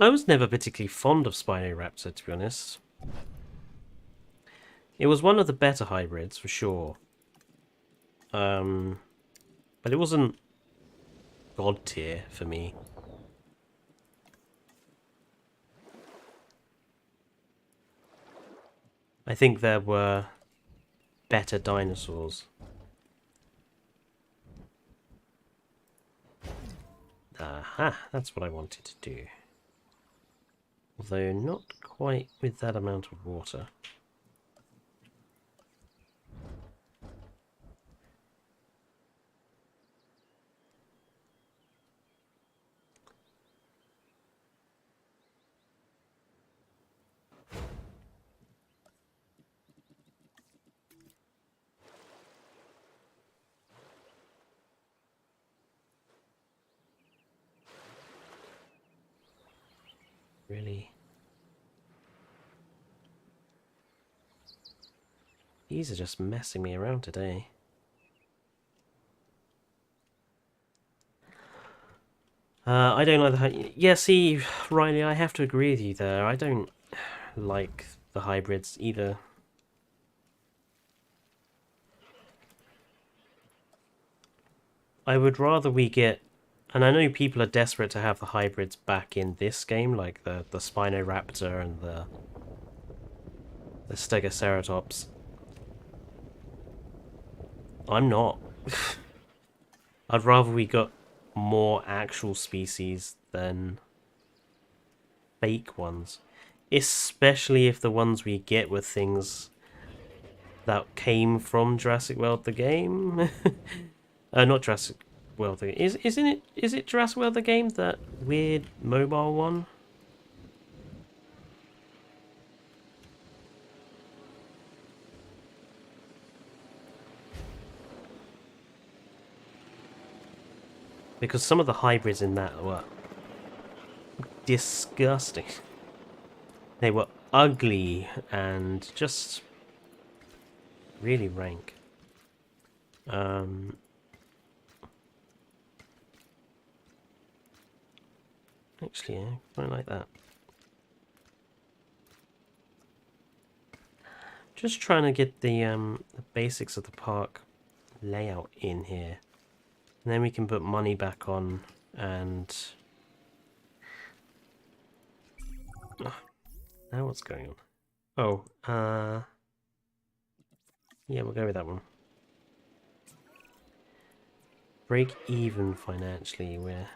was never particularly fond of Spinoraptor, to be honest. It was one of the better hybrids, for sure. But it wasn't god tier for me. I think there were better dinosaurs. Aha, that's what I wanted to do. Although not quite with that amount of water. Really? These are just messing me around today. I don't like the... Yeah, see, Riley, I have to agree with you there. I don't like the hybrids either. I would rather we get... And I know people are desperate to have the hybrids back in this game, like the Spinoraptor and the Stegoceratops. I'm not. I'd rather we got more actual species than fake ones. Especially if the ones we get were things that came from Jurassic World the game. Not Jurassic World the game. Is it Jurassic World the game, that weird mobile one? Because some of the hybrids in that were disgusting. They were ugly and just really rank. Actually, I quite like that. Just trying to get the basics of the park layout in here. And then we can put money back on and... Oh, now what's going on? Oh, yeah, we'll go with that one. Break even financially. We're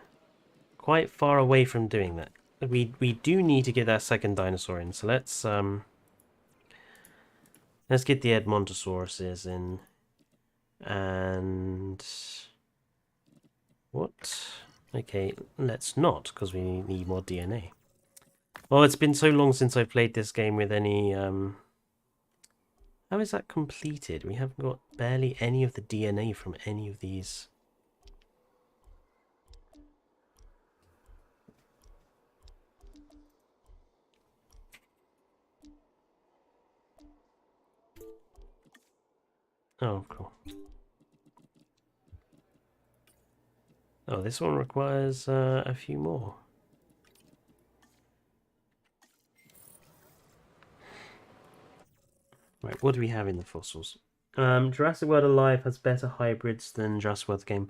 quite far away from doing that. We do need to get that second dinosaur in, so let's get the Edmontosauruses in. And what? Okay, let's not, because we need more DNA. Well, it's been so long since I played this game with any how is that completed? We haven't got barely any of the DNA from any of these. Oh, cool. Oh, this one requires a few more. Right, what do we have in the fossils? Jurassic World Alive has better hybrids than Jurassic World Game.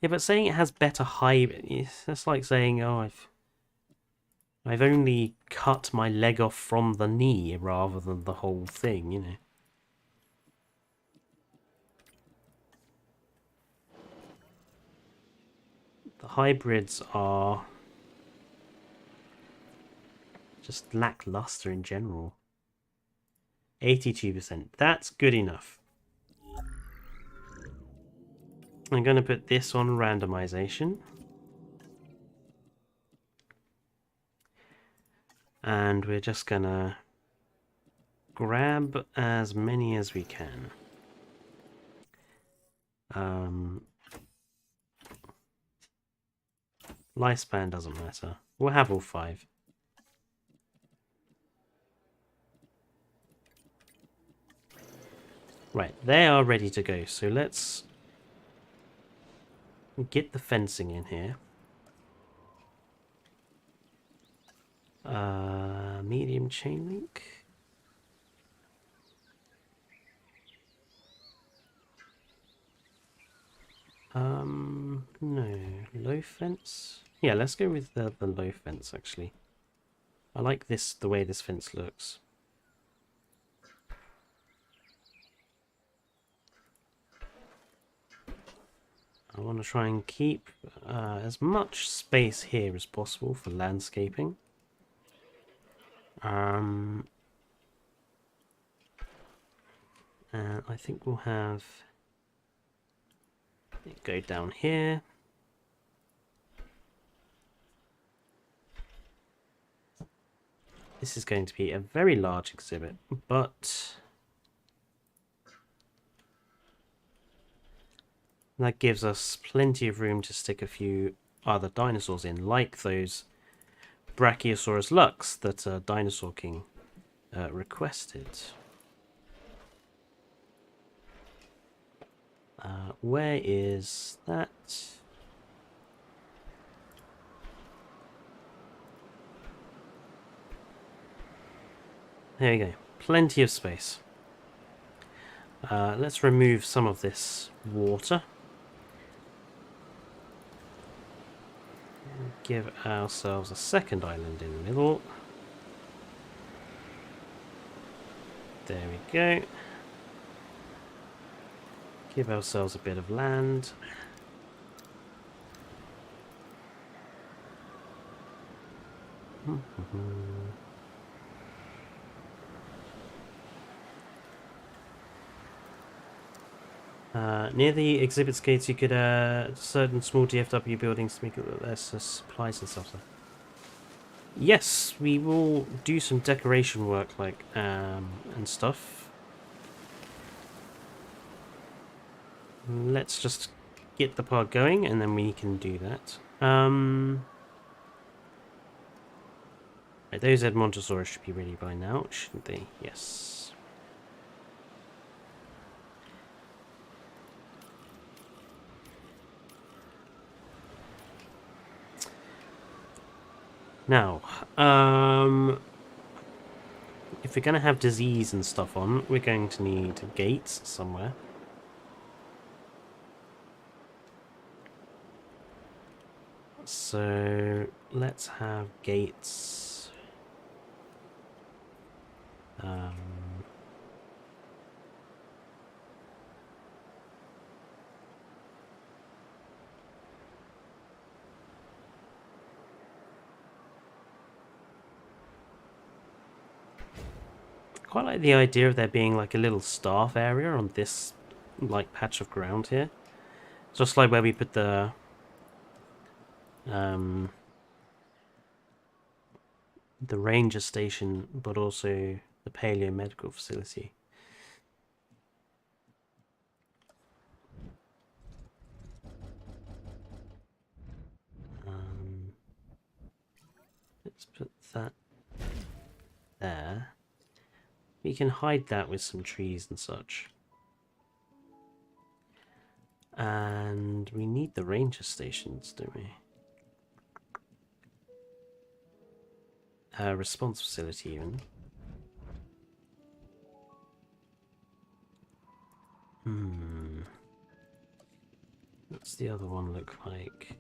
Yeah, but saying it has better hybrids, that's like saying, oh, I've only cut my leg off from the knee rather than the whole thing, you know. The hybrids are just lackluster in general. 82%. That's good enough. I'm going to put this on randomization. And we're just going to grab as many as we can. Lifespan doesn't matter. We'll have all 5. Right, they are ready to go. So let's get the fencing in here. Medium chain link. No. Low fence? Yeah, let's go with the low fence, actually. I like this, the way this fence looks. I want to try and keep as much space here as possible for landscaping. And I think we'll have it go down here. This is going to be a very large exhibit, but that gives us plenty of room to stick a few other dinosaurs in, like those Brachiosaurus lux that Dinosaur King requested. Where is that? There we go. Plenty of space. Let's remove some of this water. Give ourselves a second island in the middle. There we go. Give ourselves a bit of land. Near the exhibit gates, you could certain small DFW buildings to make it less supplies and stuff. Yes, we will do some decoration work, like and stuff. Let's just get the part going, and then we can do that. Right, those Edmontosaurus should be ready by now, shouldn't they? Yes. Now, if we're going to have disease and stuff on, we're going to need gates somewhere. So let's have gates. Quite like the idea of there being like a little staff area on this like patch of ground here. Just like where we put the ranger station, but also the paleo medical facility. Let's put that there. We can hide that with some trees and such. And we need the ranger stations, don't we? Response facility even. What's the other one look like?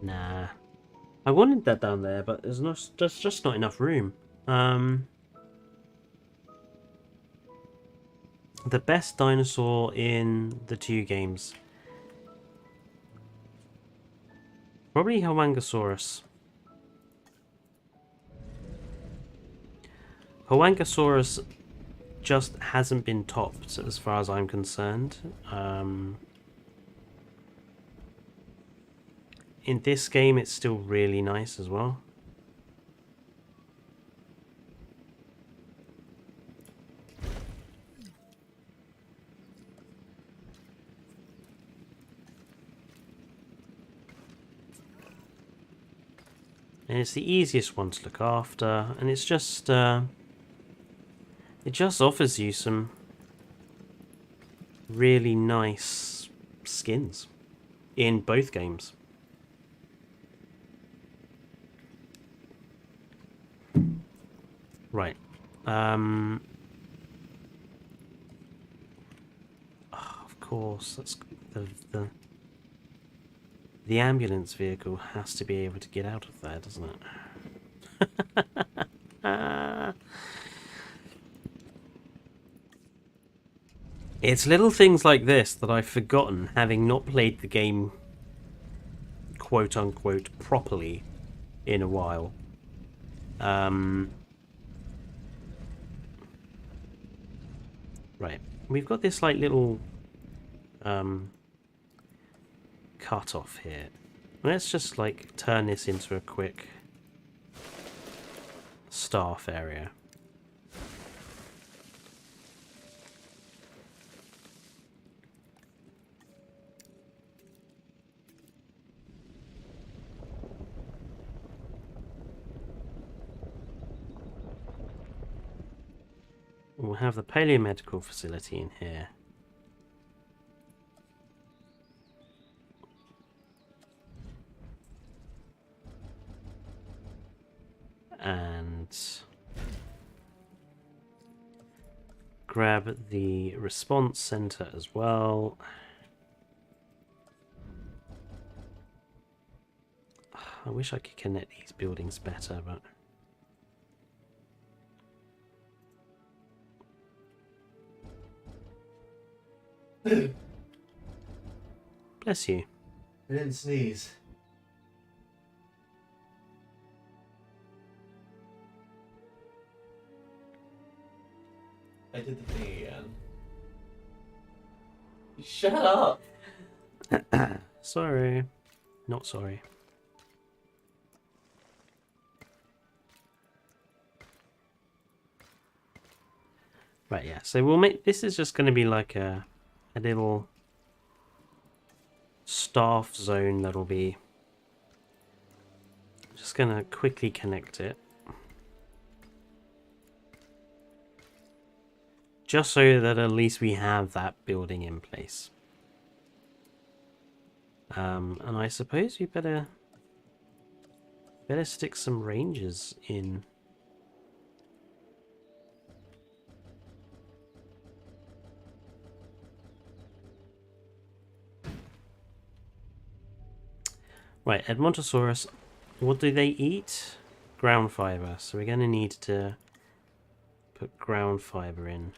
Nah. I wanted that down there, but there's just not enough room. The best dinosaur in the two games. Probably Hoangosaurus. Hoangosaurus just hasn't been topped as far as I'm concerned. In this game, it's still really nice as well. And it's the easiest one to look after, and it's just it just offers you some really nice skins in both games. Right. Oh, of course, that's the ambulance vehicle has to be able to get out of there, doesn't it? It's little things like this that I've forgotten, having not played the game quote-unquote properly in a while. Right, we've got this like little cut off here. Let's just like turn this into a quick staff area. We'll have the paleomedical facility in here. And grab the response center as well. I wish I could connect these buildings better, but bless you. I didn't sneeze. I did the thing again. Shut up! Sorry. Not sorry. Right, yeah. So we'll make this is just going to be like a little staff zone that'll be. Just going to quickly connect it. Just so that at least we have that building in place. And I suppose we better stick some rangers in. Right, Edmontosaurus, what do they eat? Ground fiber. So we're going to need to put ground fiber in.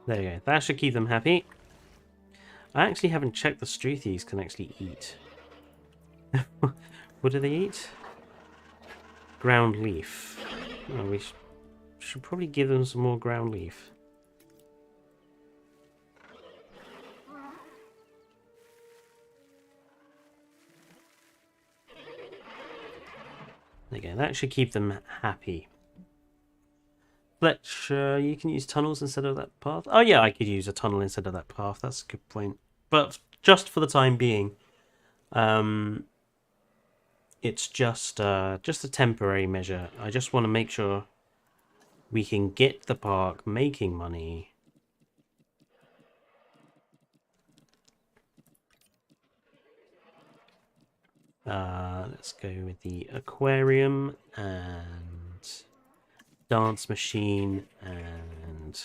There we go. That should keep them happy. I actually haven't checked the Struthies can actually eat. What do they eat? Ground leaf. Oh, we should probably give them some more ground leaf. There you go. That should keep them happy. Fletcher, you can use tunnels instead of that path. Oh yeah, I could use a tunnel instead of that path. That's a good point. But just for the time being, it's just a temporary measure. I just want to make sure we can get the park making money. Let's go with the aquarium and dance machine and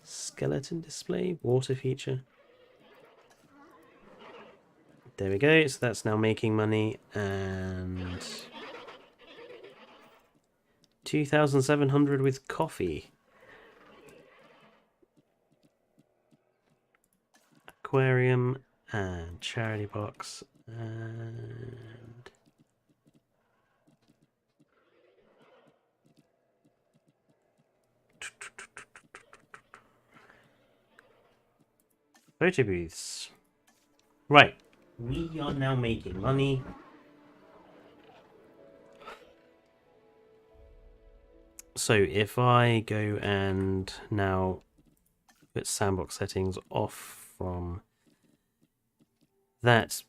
skeleton display, water feature. There we go, so that's now making money, and 2,700 with coffee. Aquarium and charity box and photo booths. Right, we are now making money. So if I go and now put sandbox settings off from that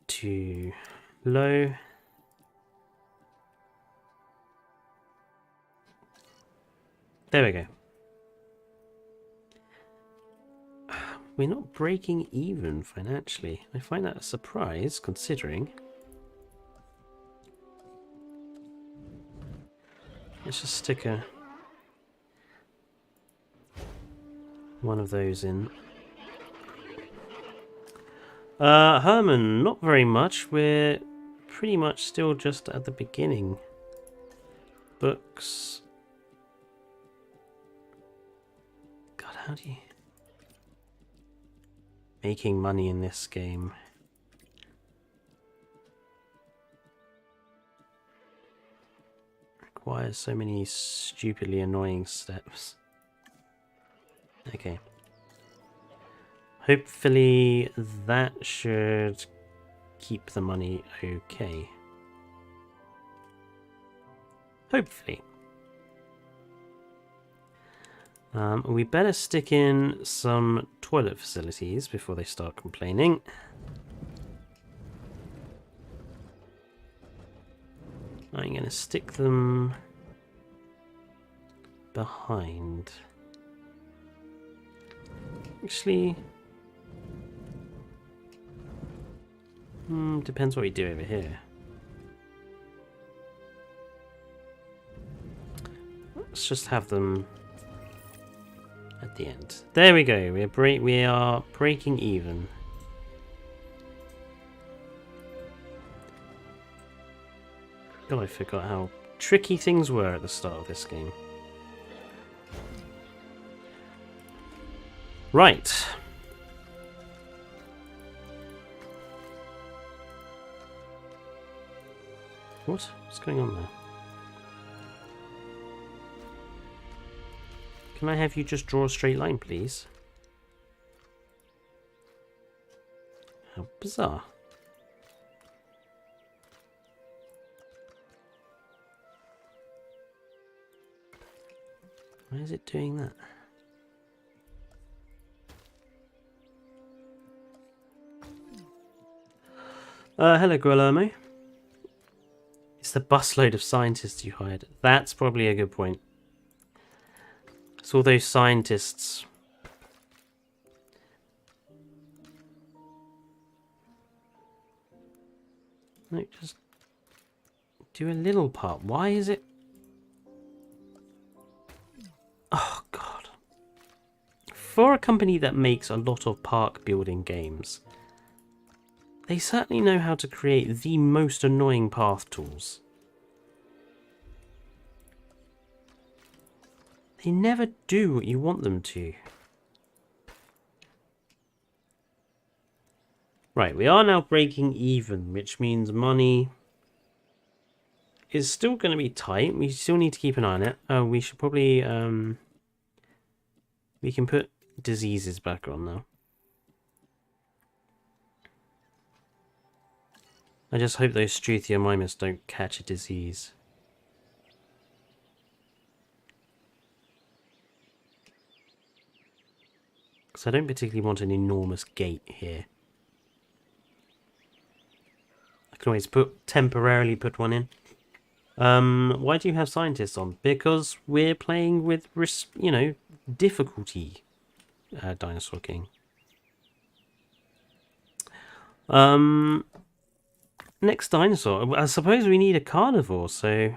to low. There we go. We're not breaking even financially. I find that a surprise, considering. Let's just stick one of those in. Herman, not very much. We're pretty much still just at the beginning. Books. God, how do you... Making money in this game. Requires so many stupidly annoying steps. Okay. Hopefully that should keep the money okay. Hopefully. We better stick in some toilet facilities before they start complaining. I'm going to stick them behind. Actually, depends what we do over here. Let's just have them at the end. There we go. We are breaking even. God, I forgot how tricky things were at the start of this game. Right. What's going on there? Can I have you just draw a straight line, please? How bizarre. Why is it doing that? Hello, Guillermo. It's the busload of scientists you hired. That's probably a good point. It's all those scientists. No, just do a little part. Why is it? Oh, God. For a company that makes a lot of park building games, they certainly know how to create the most annoying path tools. They never do what you want them to. Right, we are now breaking even, which means money is still going to be tight. We still need to keep an eye on it. Oh, we should probably... we can put diseases back on now. I just hope those Struthiomimus don't catch a disease. Because I don't particularly want an enormous gate here. I can always temporarily put one in. Why do you have scientists on? Because we're playing with, you know, difficulty, Dinosaur King. Next dinosaur. I suppose we need a carnivore, so...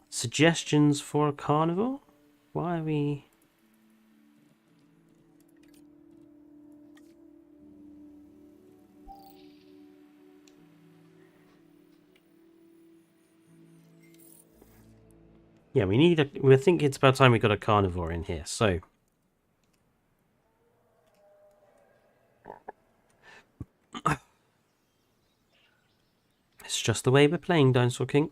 Suggestions for a carnivore? Why are we... Yeah, we need a... I think it's about time we got a carnivore in here, so... It's just the way we're playing, Dinosaur King.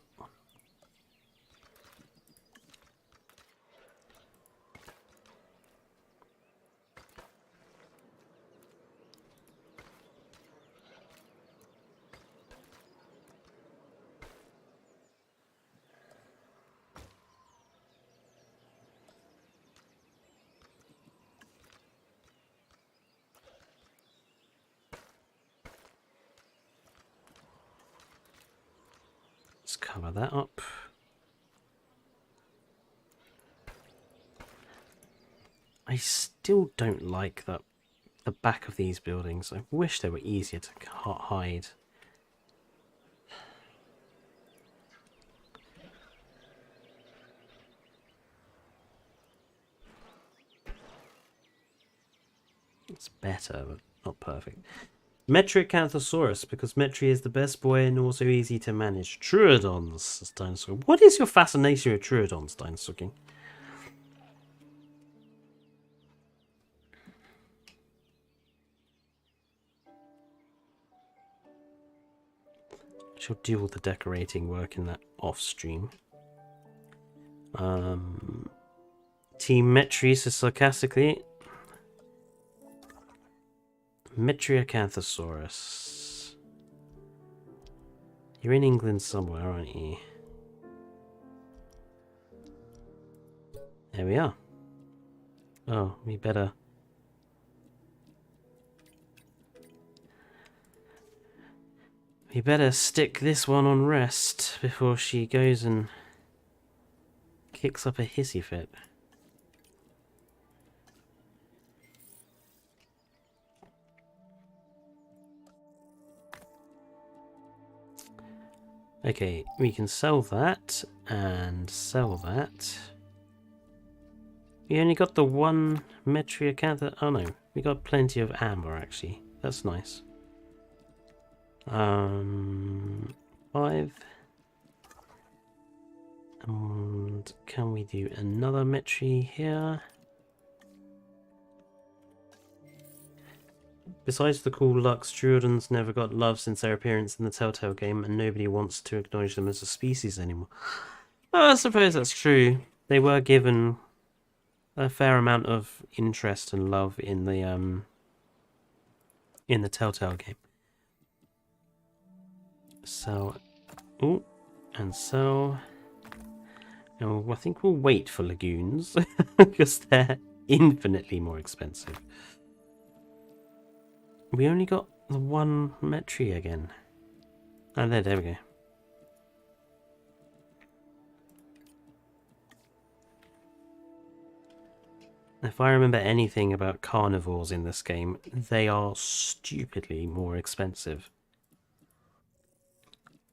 Let's cover that up. I still don't like the back of these buildings. I wish they were easier to hide. It's better, but not perfect. Metriacanthosaurus, because Metri is the best boy and also easy to manage. Troodons, Dinosaur. What is your fascination with Troodons, Dinosaur King? I shall do all the decorating work in that off stream. Team Metri says sarcastically. Metriacanthosaurus. You're in England somewhere, aren't you? There we are. Oh, we better... We better stick this one on rest before she goes and kicks up a hissy fit. Okay, we can sell that and sell that. We only got the one Metriacantha. Oh no, we got plenty of amber actually. That's nice. 5. And can we do another Metri here? Besides the cool Lux, Troodons never got love since their appearance in the Telltale game, and nobody wants to acknowledge them as a species anymore. Oh, I suppose that's true. They were given a fair amount of interest and love in the Telltale game. So, oh, and so, oh, I think we'll wait for lagoons because they're infinitely more expensive. We only got the one Metri again. Oh, there we go. If I remember anything about carnivores in this game, they are stupidly more expensive.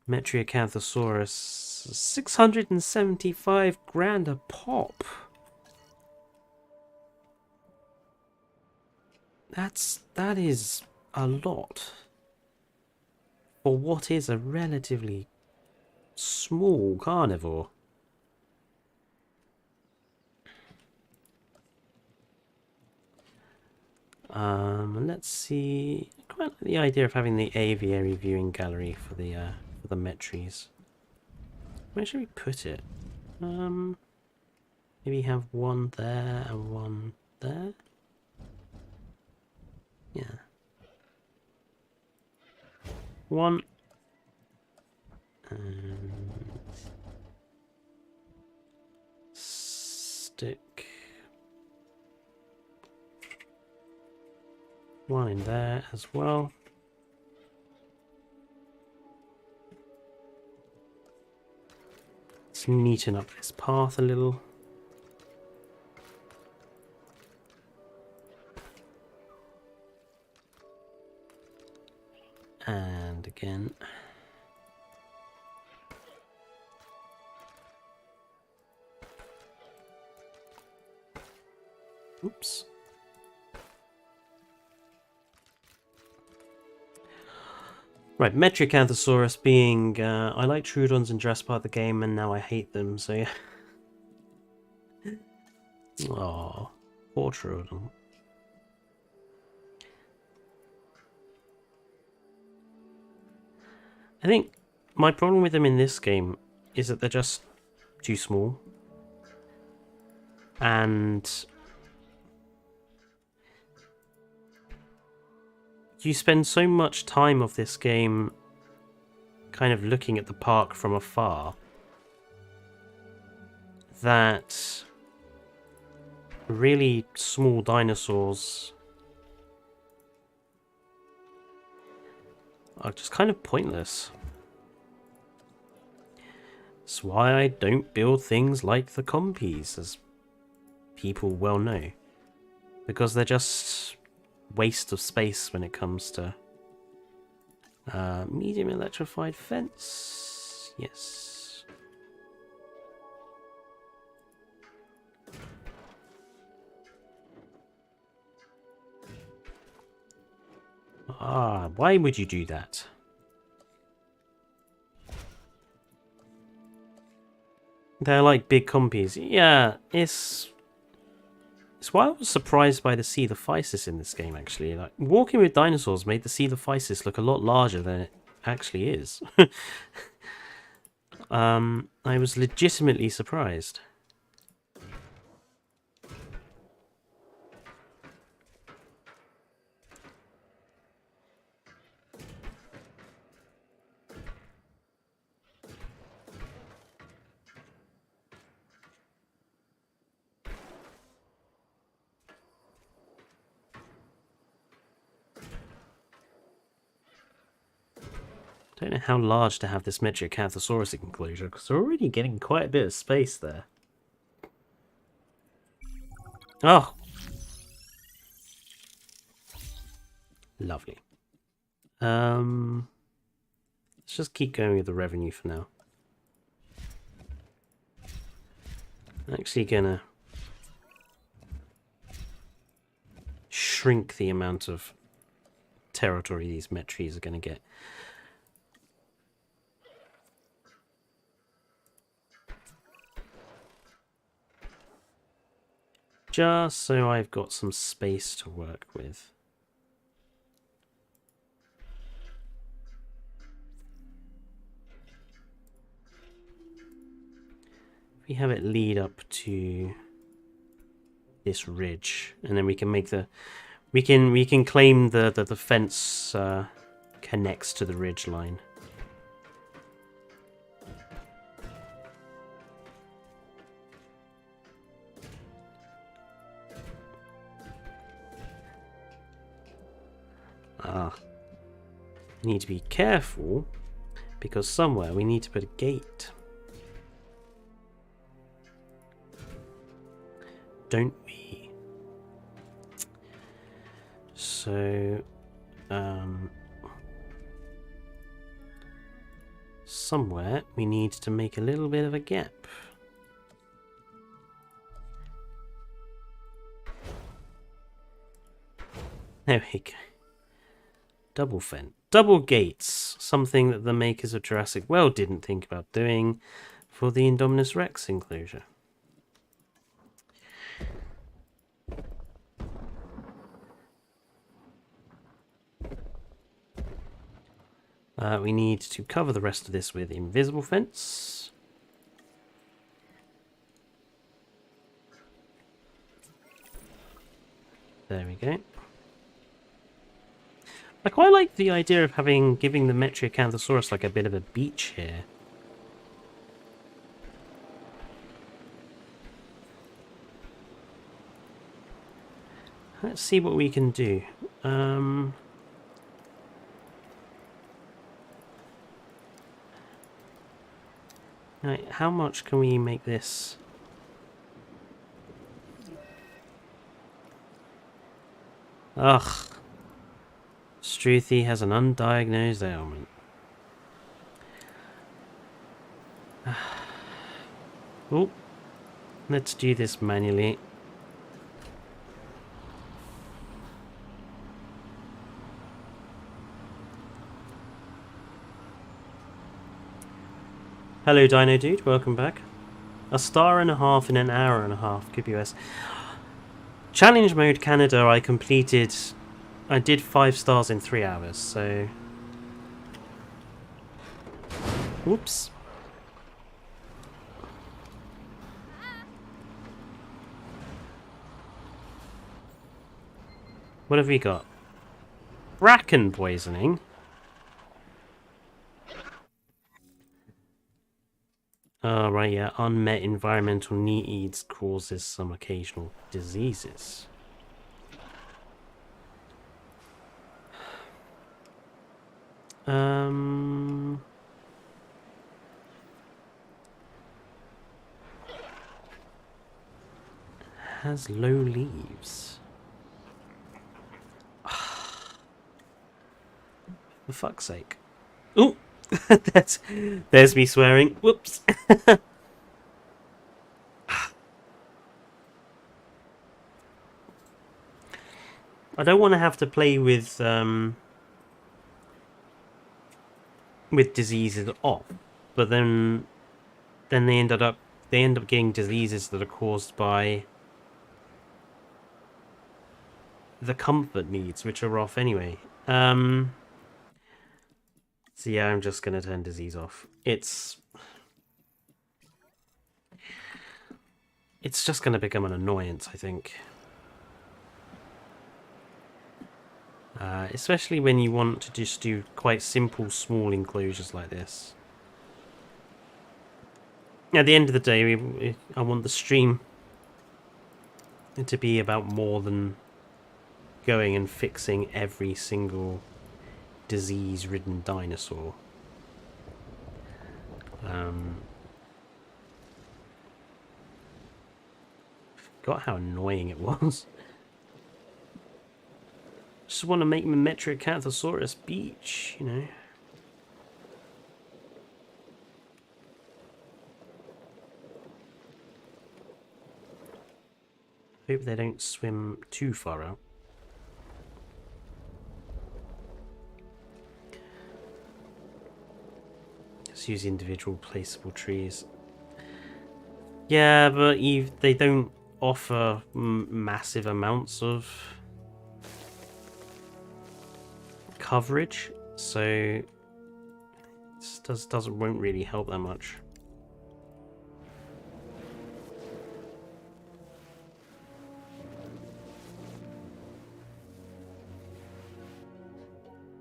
Metriacanthosaurus, 675 grand a pop. That is a lot for what is a relatively small carnivore. Let's see. I quite like the idea of having the aviary viewing gallery for the Metries. Where should we put it? Maybe have one there and one there. Yeah. One. And stick one in there as well. Let's neaten up this path a little. And again. Oops. Right, Metriacanthosaurus being... I like Troodons in Jurassic Park the game, and now I hate them, so yeah. Aww, poor Troodon. I think my problem with them in this game is that they're just too small. And you spend so much time of this game kind of looking at the park from afar that really small dinosaurs are just kind of pointless. That's why I don't build things like the compies, as people well know. Because they're just waste of space when it comes to medium electrified fence. Yes. Ah, why would you do that? They're like big compies. Yeah, it's why I was surprised by the Coelophysis in this game, actually. Like, walking with dinosaurs made the Coelophysis look a lot larger than it actually is. I was legitimately surprised. I don't know how large to have this Metriacanthosaurus enclosure, because we're already getting quite a bit of space there. Oh! Lovely. Let's just keep going with the revenue for now. I'm actually gonna shrink the amount of territory these Metries are gonna get. Just so I've got some space to work with. We have it lead up to this ridge, and then we can make the we can claim the fence connects to the ridge line. Need to be careful because somewhere we need to put a gate. Don't we? So, somewhere we need to make a little bit of a gap. There we go. Double fence. Double gates. Something that the makers of Jurassic World didn't think about doing for the Indominus Rex enclosure. We need to cover the rest of this with invisible fence. There we go. I quite like the idea of giving the Metriacanthosaurus like a bit of a beach here. Let's see what we can do. Right, how much can we make this? Ugh. Struthy has an undiagnosed ailment. Oh, let's do this manually. Hello Dino Dude, welcome back. A star and a half in an hour and a half, QPS. Challenge mode Canada I completed. I did 5 stars in 3 hours, so... Whoops. What have we got? Bracken poisoning? Oh, right, yeah. Unmet environmental needs causes some occasional diseases. Has low leaves. For fuck's sake. Ooh! There's me swearing. Whoops. I don't want to have to play with diseases off, but then they end up getting diseases that are caused by the comfort needs, which are off anyway. So yeah, I'm just gonna turn disease off. It's just gonna become an annoyance, I think. Especially when you want to just do quite simple, small enclosures like this. At the end of the day, I want the stream to be about more than going and fixing every single disease-ridden dinosaur. Forgot how annoying it was. Just want to make Metriacanthosaurus beach, you know. Hope they don't swim too far out. Just use individual placeable trees. Yeah, but they don't offer massive amounts of coverage, so it won't really help that much.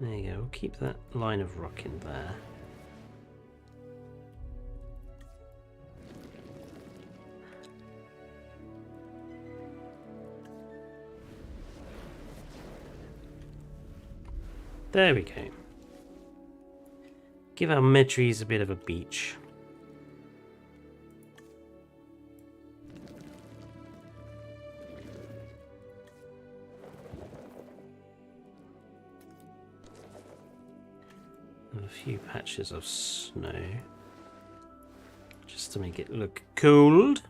There you go, we'll keep that line of rock in there. There we go. Give our Medries a bit of a beach. A few patches of snow just to make it look cold.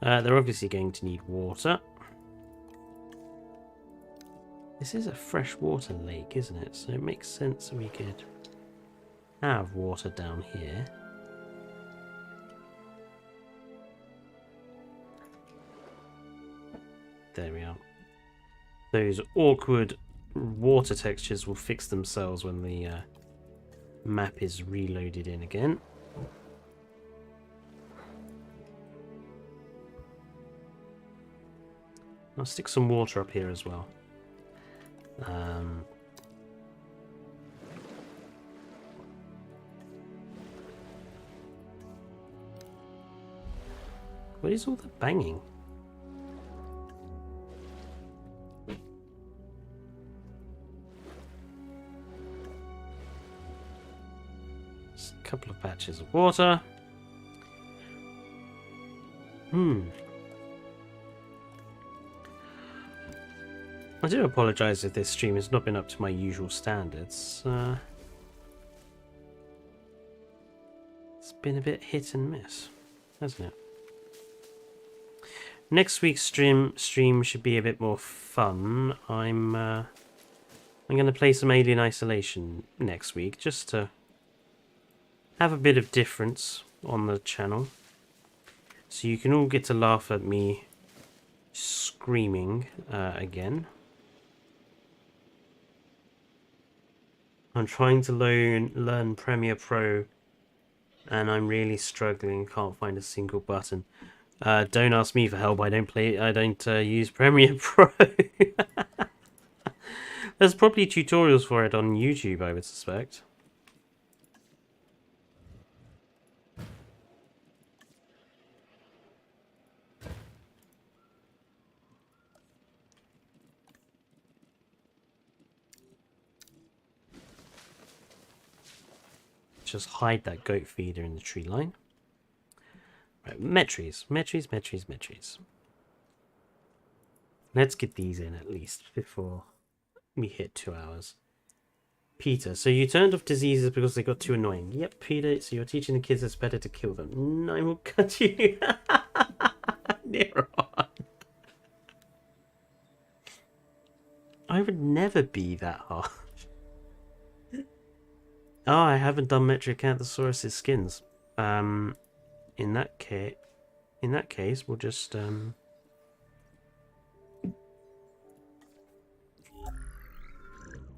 They're obviously going to need water. This is a freshwater lake, isn't it? So it makes sense that we could have water down here. There we are. Those awkward water textures will fix themselves when the map is reloaded in again. I'll stick some water up here as well. What is all the banging? Just a couple of patches of water. I do apologise if this stream has not been up to my usual standards. It's been a bit hit and miss, hasn't it? Next week's stream should be a bit more fun. I'm going to play some Alien Isolation next week, just to have a bit of difference on the channel. So you can all get to laugh at me screaming again. I'm trying to learn Premiere Pro, and I'm really struggling. Can't find a single button. Don't ask me for help. I don't use Premiere Pro. There's probably tutorials for it on YouTube, I would suspect. Just hide that goat feeder in the tree line. Right, Metries. Let's get these in at least before we hit 2 hours. Peter, so you turned off diseases because they got too annoying. Yep, Peter, so you're teaching the kids it's better to kill them. I will cut you. Neuron. I would never be that harsh. Oh, I haven't done Metriacanthosaurus' skins. In that case, we'll just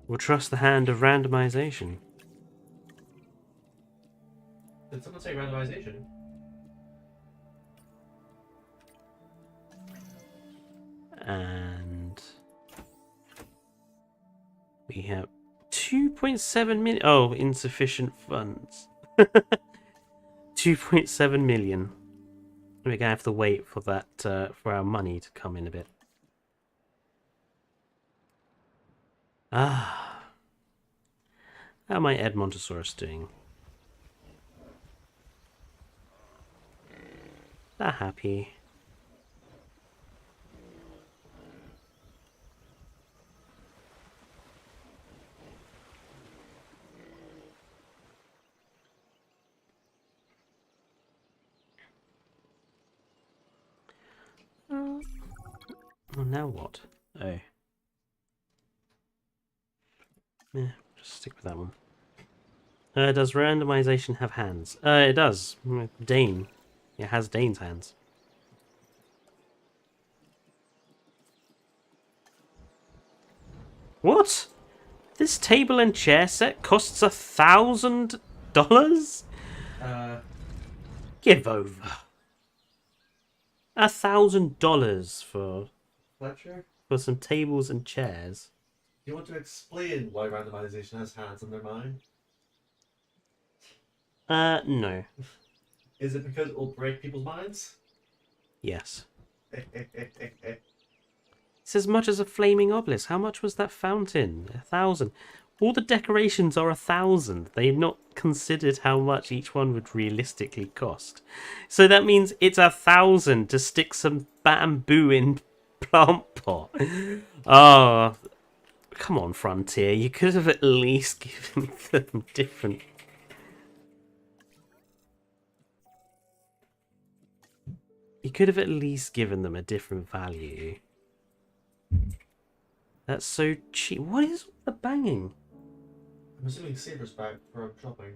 we'll trust the hand of randomization. Did someone say randomization? And we have 2.7 million. Oh, insufficient funds. 2.7 million. We're gonna have to wait for that for our money to come in a bit. Ah, how am I Edmontosaurus doing? They're happy. Well, now what? Oh. Yeah, just stick with that one. Does randomization have hands? It does. Dane. It has Dane's hands. What? This table and chair set costs $1,000? Give over. $1,000 for Fletcher? some tables and chairs. you want to explain why randomization has hands in their mind? No. Is it because it will break people's minds? Yes. It's as much as a flaming obelisk. How much was that fountain? 1,000. All the decorations are 1,000. They've not considered how much each one would realistically cost. So that means it's 1,000 to stick some bamboo in plant pot. Oh, come on, Frontier. You could have at least given them different. You could have at least given them a different value. That's so cheap. What is the banging? I'm assuming Saber's back for shopping.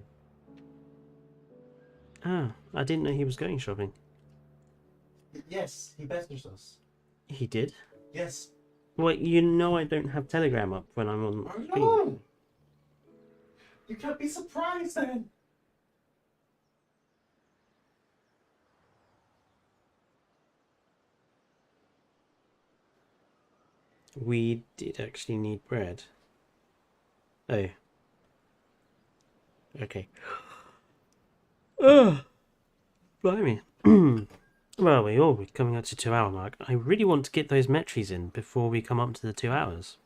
Ah, I didn't know he was going shopping. Yes, he messaged us. He did? Yes. Well, you know I don't have Telegram up when I'm on I screen. know! You can't be surprised then! We did actually need bread. Oh. Okay. Ugh. Blimey. Well, we're coming up to 2-hour mark. I really want to get those metries in before we come up to the 2 hours.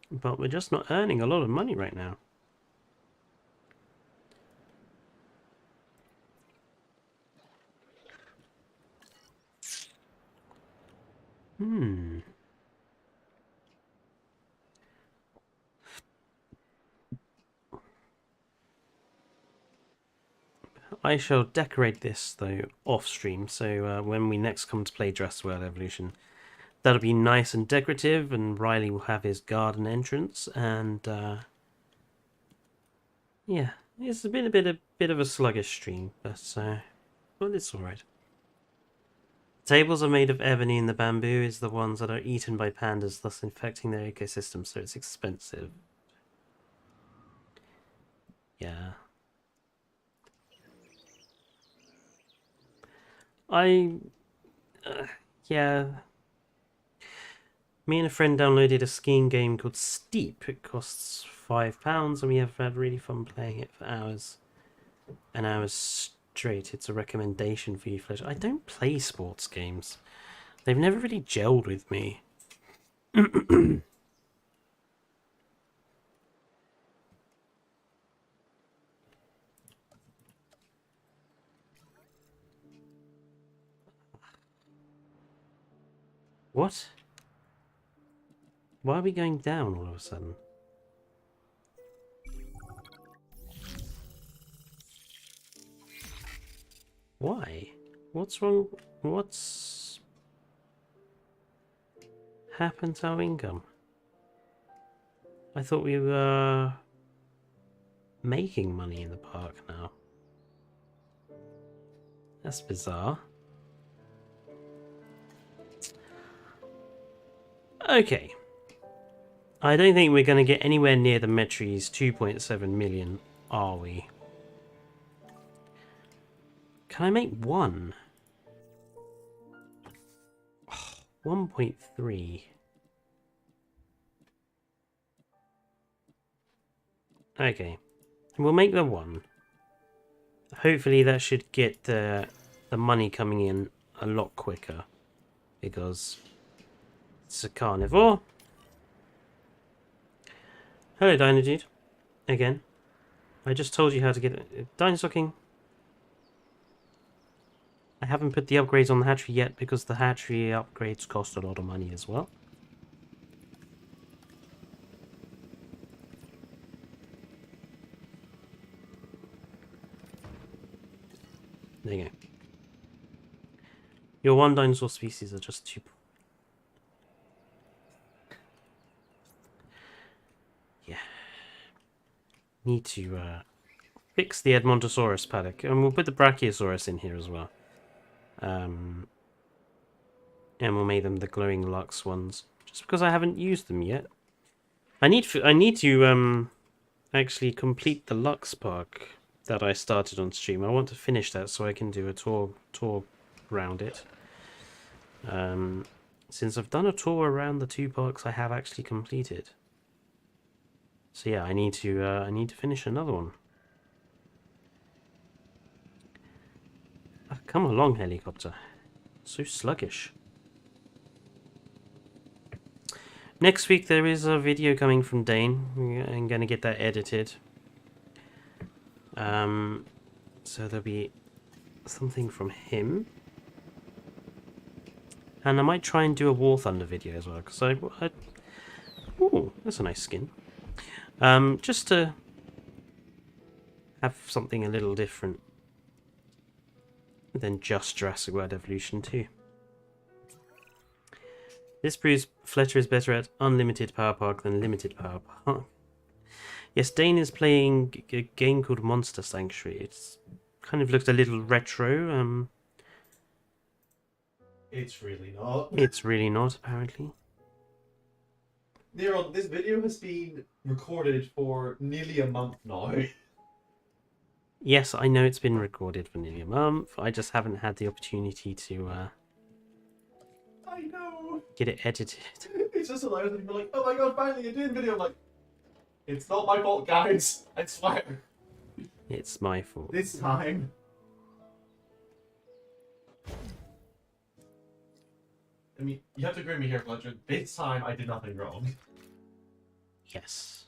But we're just not earning a lot of money right now. I shall decorate this, though, off-stream, so when we next come to play Jurassic World Evolution, that'll be nice and decorative, and Riley will have his garden entrance, and yeah, it's been a bit of a sluggish stream, but well, it's alright. Tables are made of ebony, and the bamboo is the ones that are eaten by pandas, thus infecting their ecosystem, so it's expensive. Yeah. Yeah. Me and a friend downloaded a skiing game called Steep. It costs £5, and we have had really fun playing it for hours and hours straight. It's a recommendation for you, Fletcher. I don't play sports games. They've never really gelled with me. What? Why are we going down all of a sudden? Why? What's wrong? What's happened to our income? I thought we were making money in the park now. That's bizarre. Okay. I don't think we're going to get anywhere near the Metri's 2.7 million, are we? Can I make one? Oh, 1.3. Okay. We'll make the one. Hopefully that should get the money coming in a lot quicker. Because it's a carnivore. Hello, Dino Dude. Again. I just told you how to get it. Dinosaur King. I haven't put the upgrades on the hatchery yet because the hatchery upgrades cost a lot of money as well. There you go. Your one dinosaur species are just too... Yeah. Need to fix the Edmontosaurus paddock. And we'll put the Brachiosaurus in here as well. And we'll make them the glowing Lux ones. Just because I haven't used them yet. I need to actually complete the Lux Park that I started on stream. I want to finish that so I can do a tour around it. Since I've done a tour around the two parks I have actually completed. So yeah, I need to finish another one. Come along, helicopter. So sluggish. Next week there is a video coming from Dane. I'm gonna get that edited. So there'll be something from him. And I might try and do a War Thunder video as well, because ooh, that's a nice skin. Just to have something a little different than just Jurassic World Evolution 2. This proves Fletcher is better at unlimited power park than limited power park. Yes, Dane is playing a game called Monster Sanctuary. It's kind of looks a little retro. It's really not. It's really not, apparently. Neron, this video has been recorded for nearly a month now. Yes, I know it's been recorded for nearly a month. I just haven't had the opportunity to I know. get it edited. It's just hilarious that people are like, oh my god, finally you're doing video. I'm like, it's not my fault, guys. I swear. It's my fault. This time. I mean, you have to agree with me here, Fletcher. This time I did nothing wrong. Yes.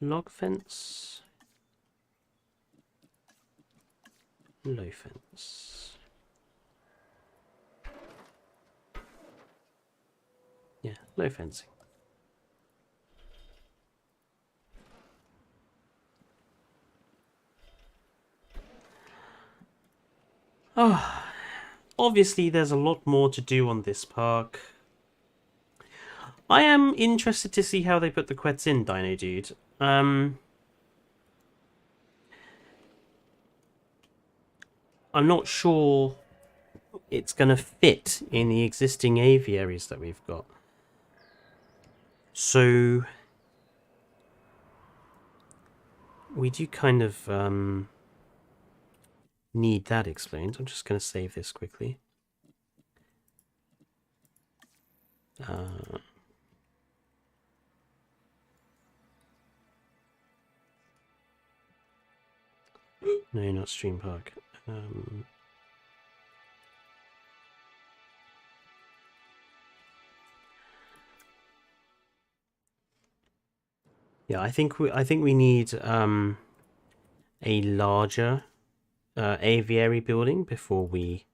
Log fence. Low fence. Yeah, low fencing. Oh, obviously there's a lot more to do on this park. I am interested to see how they put the quets in, Dino Dude. I'm not sure it's going to fit in the existing aviaries that we've got. So we do kind of need that explained. I'm just going to save this quickly. No, not Stream Park. Yeah, I think we need a larger aviary building before we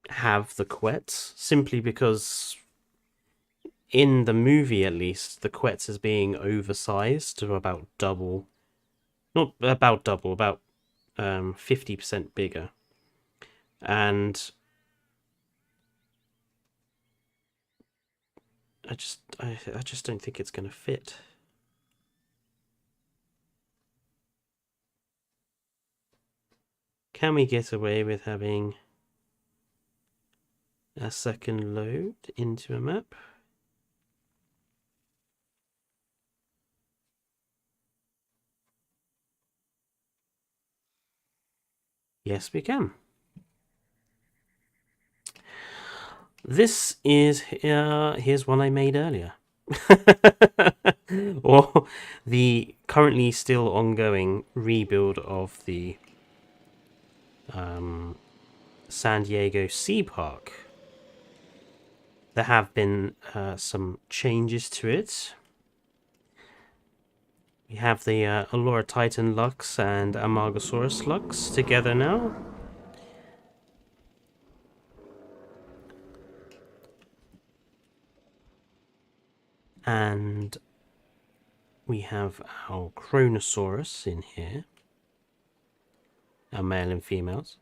have the quets, simply because in the movie at least the quets is being oversized to about double, not about double, about 50% bigger, and I just don't think it's going to fit. Can we get away with having a second load into a map? Yes, we can. This is here's one I made earlier. Or the currently still ongoing rebuild of the San Diego Sea Park. There have been some changes to it. We have the Allura Titan Lux and Amargasaurus Lux together now. And we have our Kronosaurus in here. Our male and females.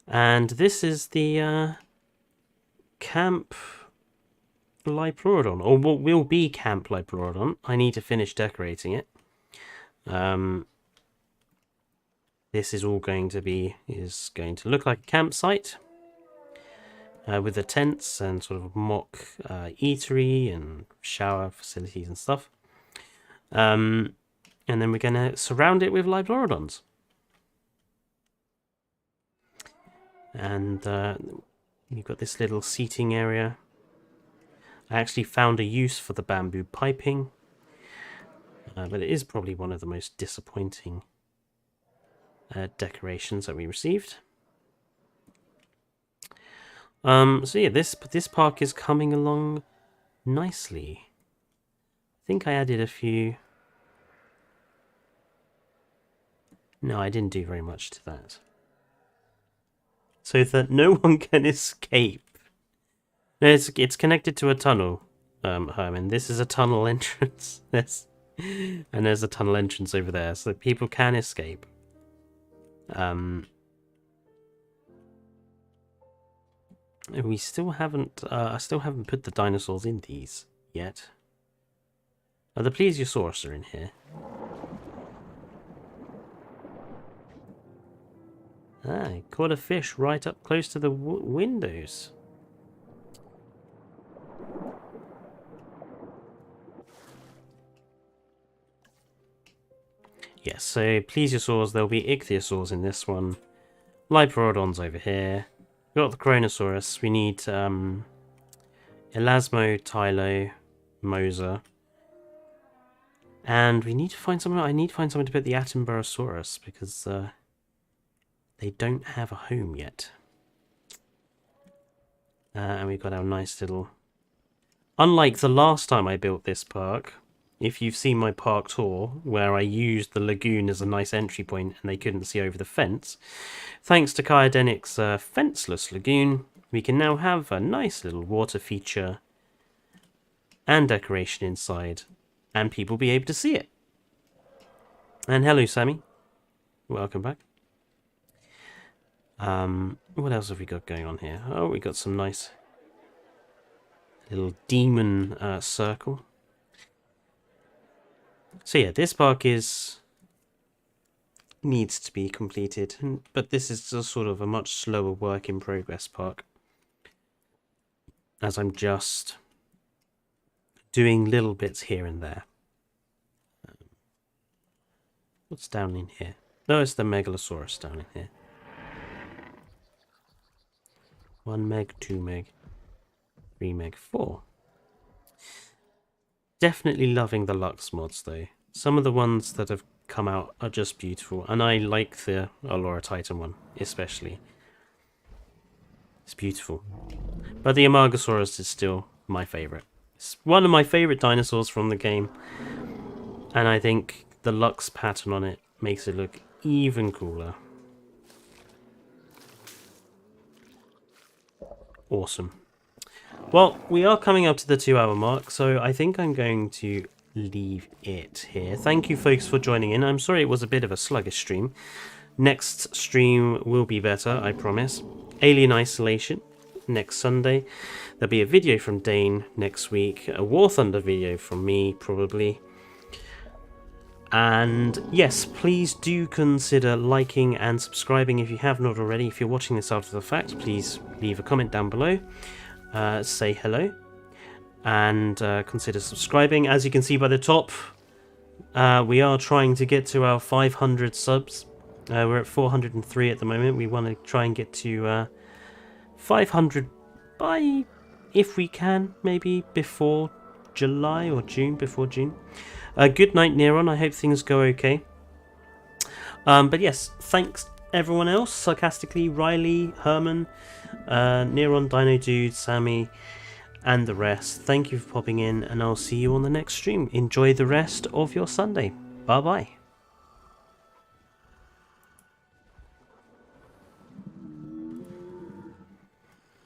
And this is the Camp Liplorodon, or what will be Camp Liplorodon. I need to finish decorating it. This is all going to look like a campsite with the tents and sort of mock eatery and shower facilities and stuff. And then we're going to surround it with Liplorodons. And you've got this little seating area. I actually found a use for the bamboo piping, but it is probably one of the most disappointing decorations that we received. So yeah, this park is coming along nicely. I think I added a few. No, I didn't do very much to that. So that no one can escape. No, it's connected to a tunnel, Herman. This is a tunnel entrance. And there's a tunnel entrance over there, so that people can escape. We still haven't. I still haven't put the dinosaurs in these yet. The Plesiosaurus are in here. Ah, caught a fish right up close to the windows. Yes, so plesiosaurs, there'll be ichthyosaurs in this one. Liporodons over here. We've got the Kronosaurus. We need Elasmo, Tylo, Moser. And we need to find someone. I need to find someone to put the Attenborosaurus because they don't have a home yet. And we've got our nice little... Unlike the last time I built this park, if you've seen my park tour, where I used the lagoon as a nice entry point and they couldn't see over the fence, thanks to Kyodenic's fenceless lagoon, we can now have a nice little water feature and decoration inside, and people be able to see it. And hello, Sammy. Welcome back. What else have we got going on here? Oh, we got some nice little demon circle. So yeah, this park needs to be completed, but this is a sort of a much slower work in progress park, as I'm just doing little bits here and there. What's down in here? No, it's the Megalosaurus down in here. 1 meg, 2 meg, 3 meg, 4. Definitely loving the Lux mods though. Some of the ones that have come out are just beautiful, and I like the Allura Titan one especially. It's beautiful. But the Amargasaurus is still my favourite. It's one of my favourite dinosaurs from the game, and I think the Lux pattern on it makes it look even cooler. Awesome. Well, we are coming up to the 2-hour mark, so I think I'm going to leave it here. Thank you folks for joining in. I'm sorry it was a bit of a sluggish stream. Next stream will be better, I promise. Alien Isolation next Sunday. There'll be a video from Dane next week. A War Thunder video from me, probably. And yes, please do consider liking and subscribing if you have not already. If you're watching this after the fact, please leave a comment down below. Say hello. And consider subscribing. As you can see by the top, we are trying to get to our 500 subs. We're at 403 at the moment. We want to try and get to 500 by, if we can, maybe before July or June, before June. Good night, Neron. I hope things go okay. But yes, thanks everyone else. Sarcastically, Riley, Herman, Neron, Dino Dude, Sammy, and the rest. Thank you for popping in, and I'll see you on the next stream. Enjoy the rest of your Sunday. Bye bye.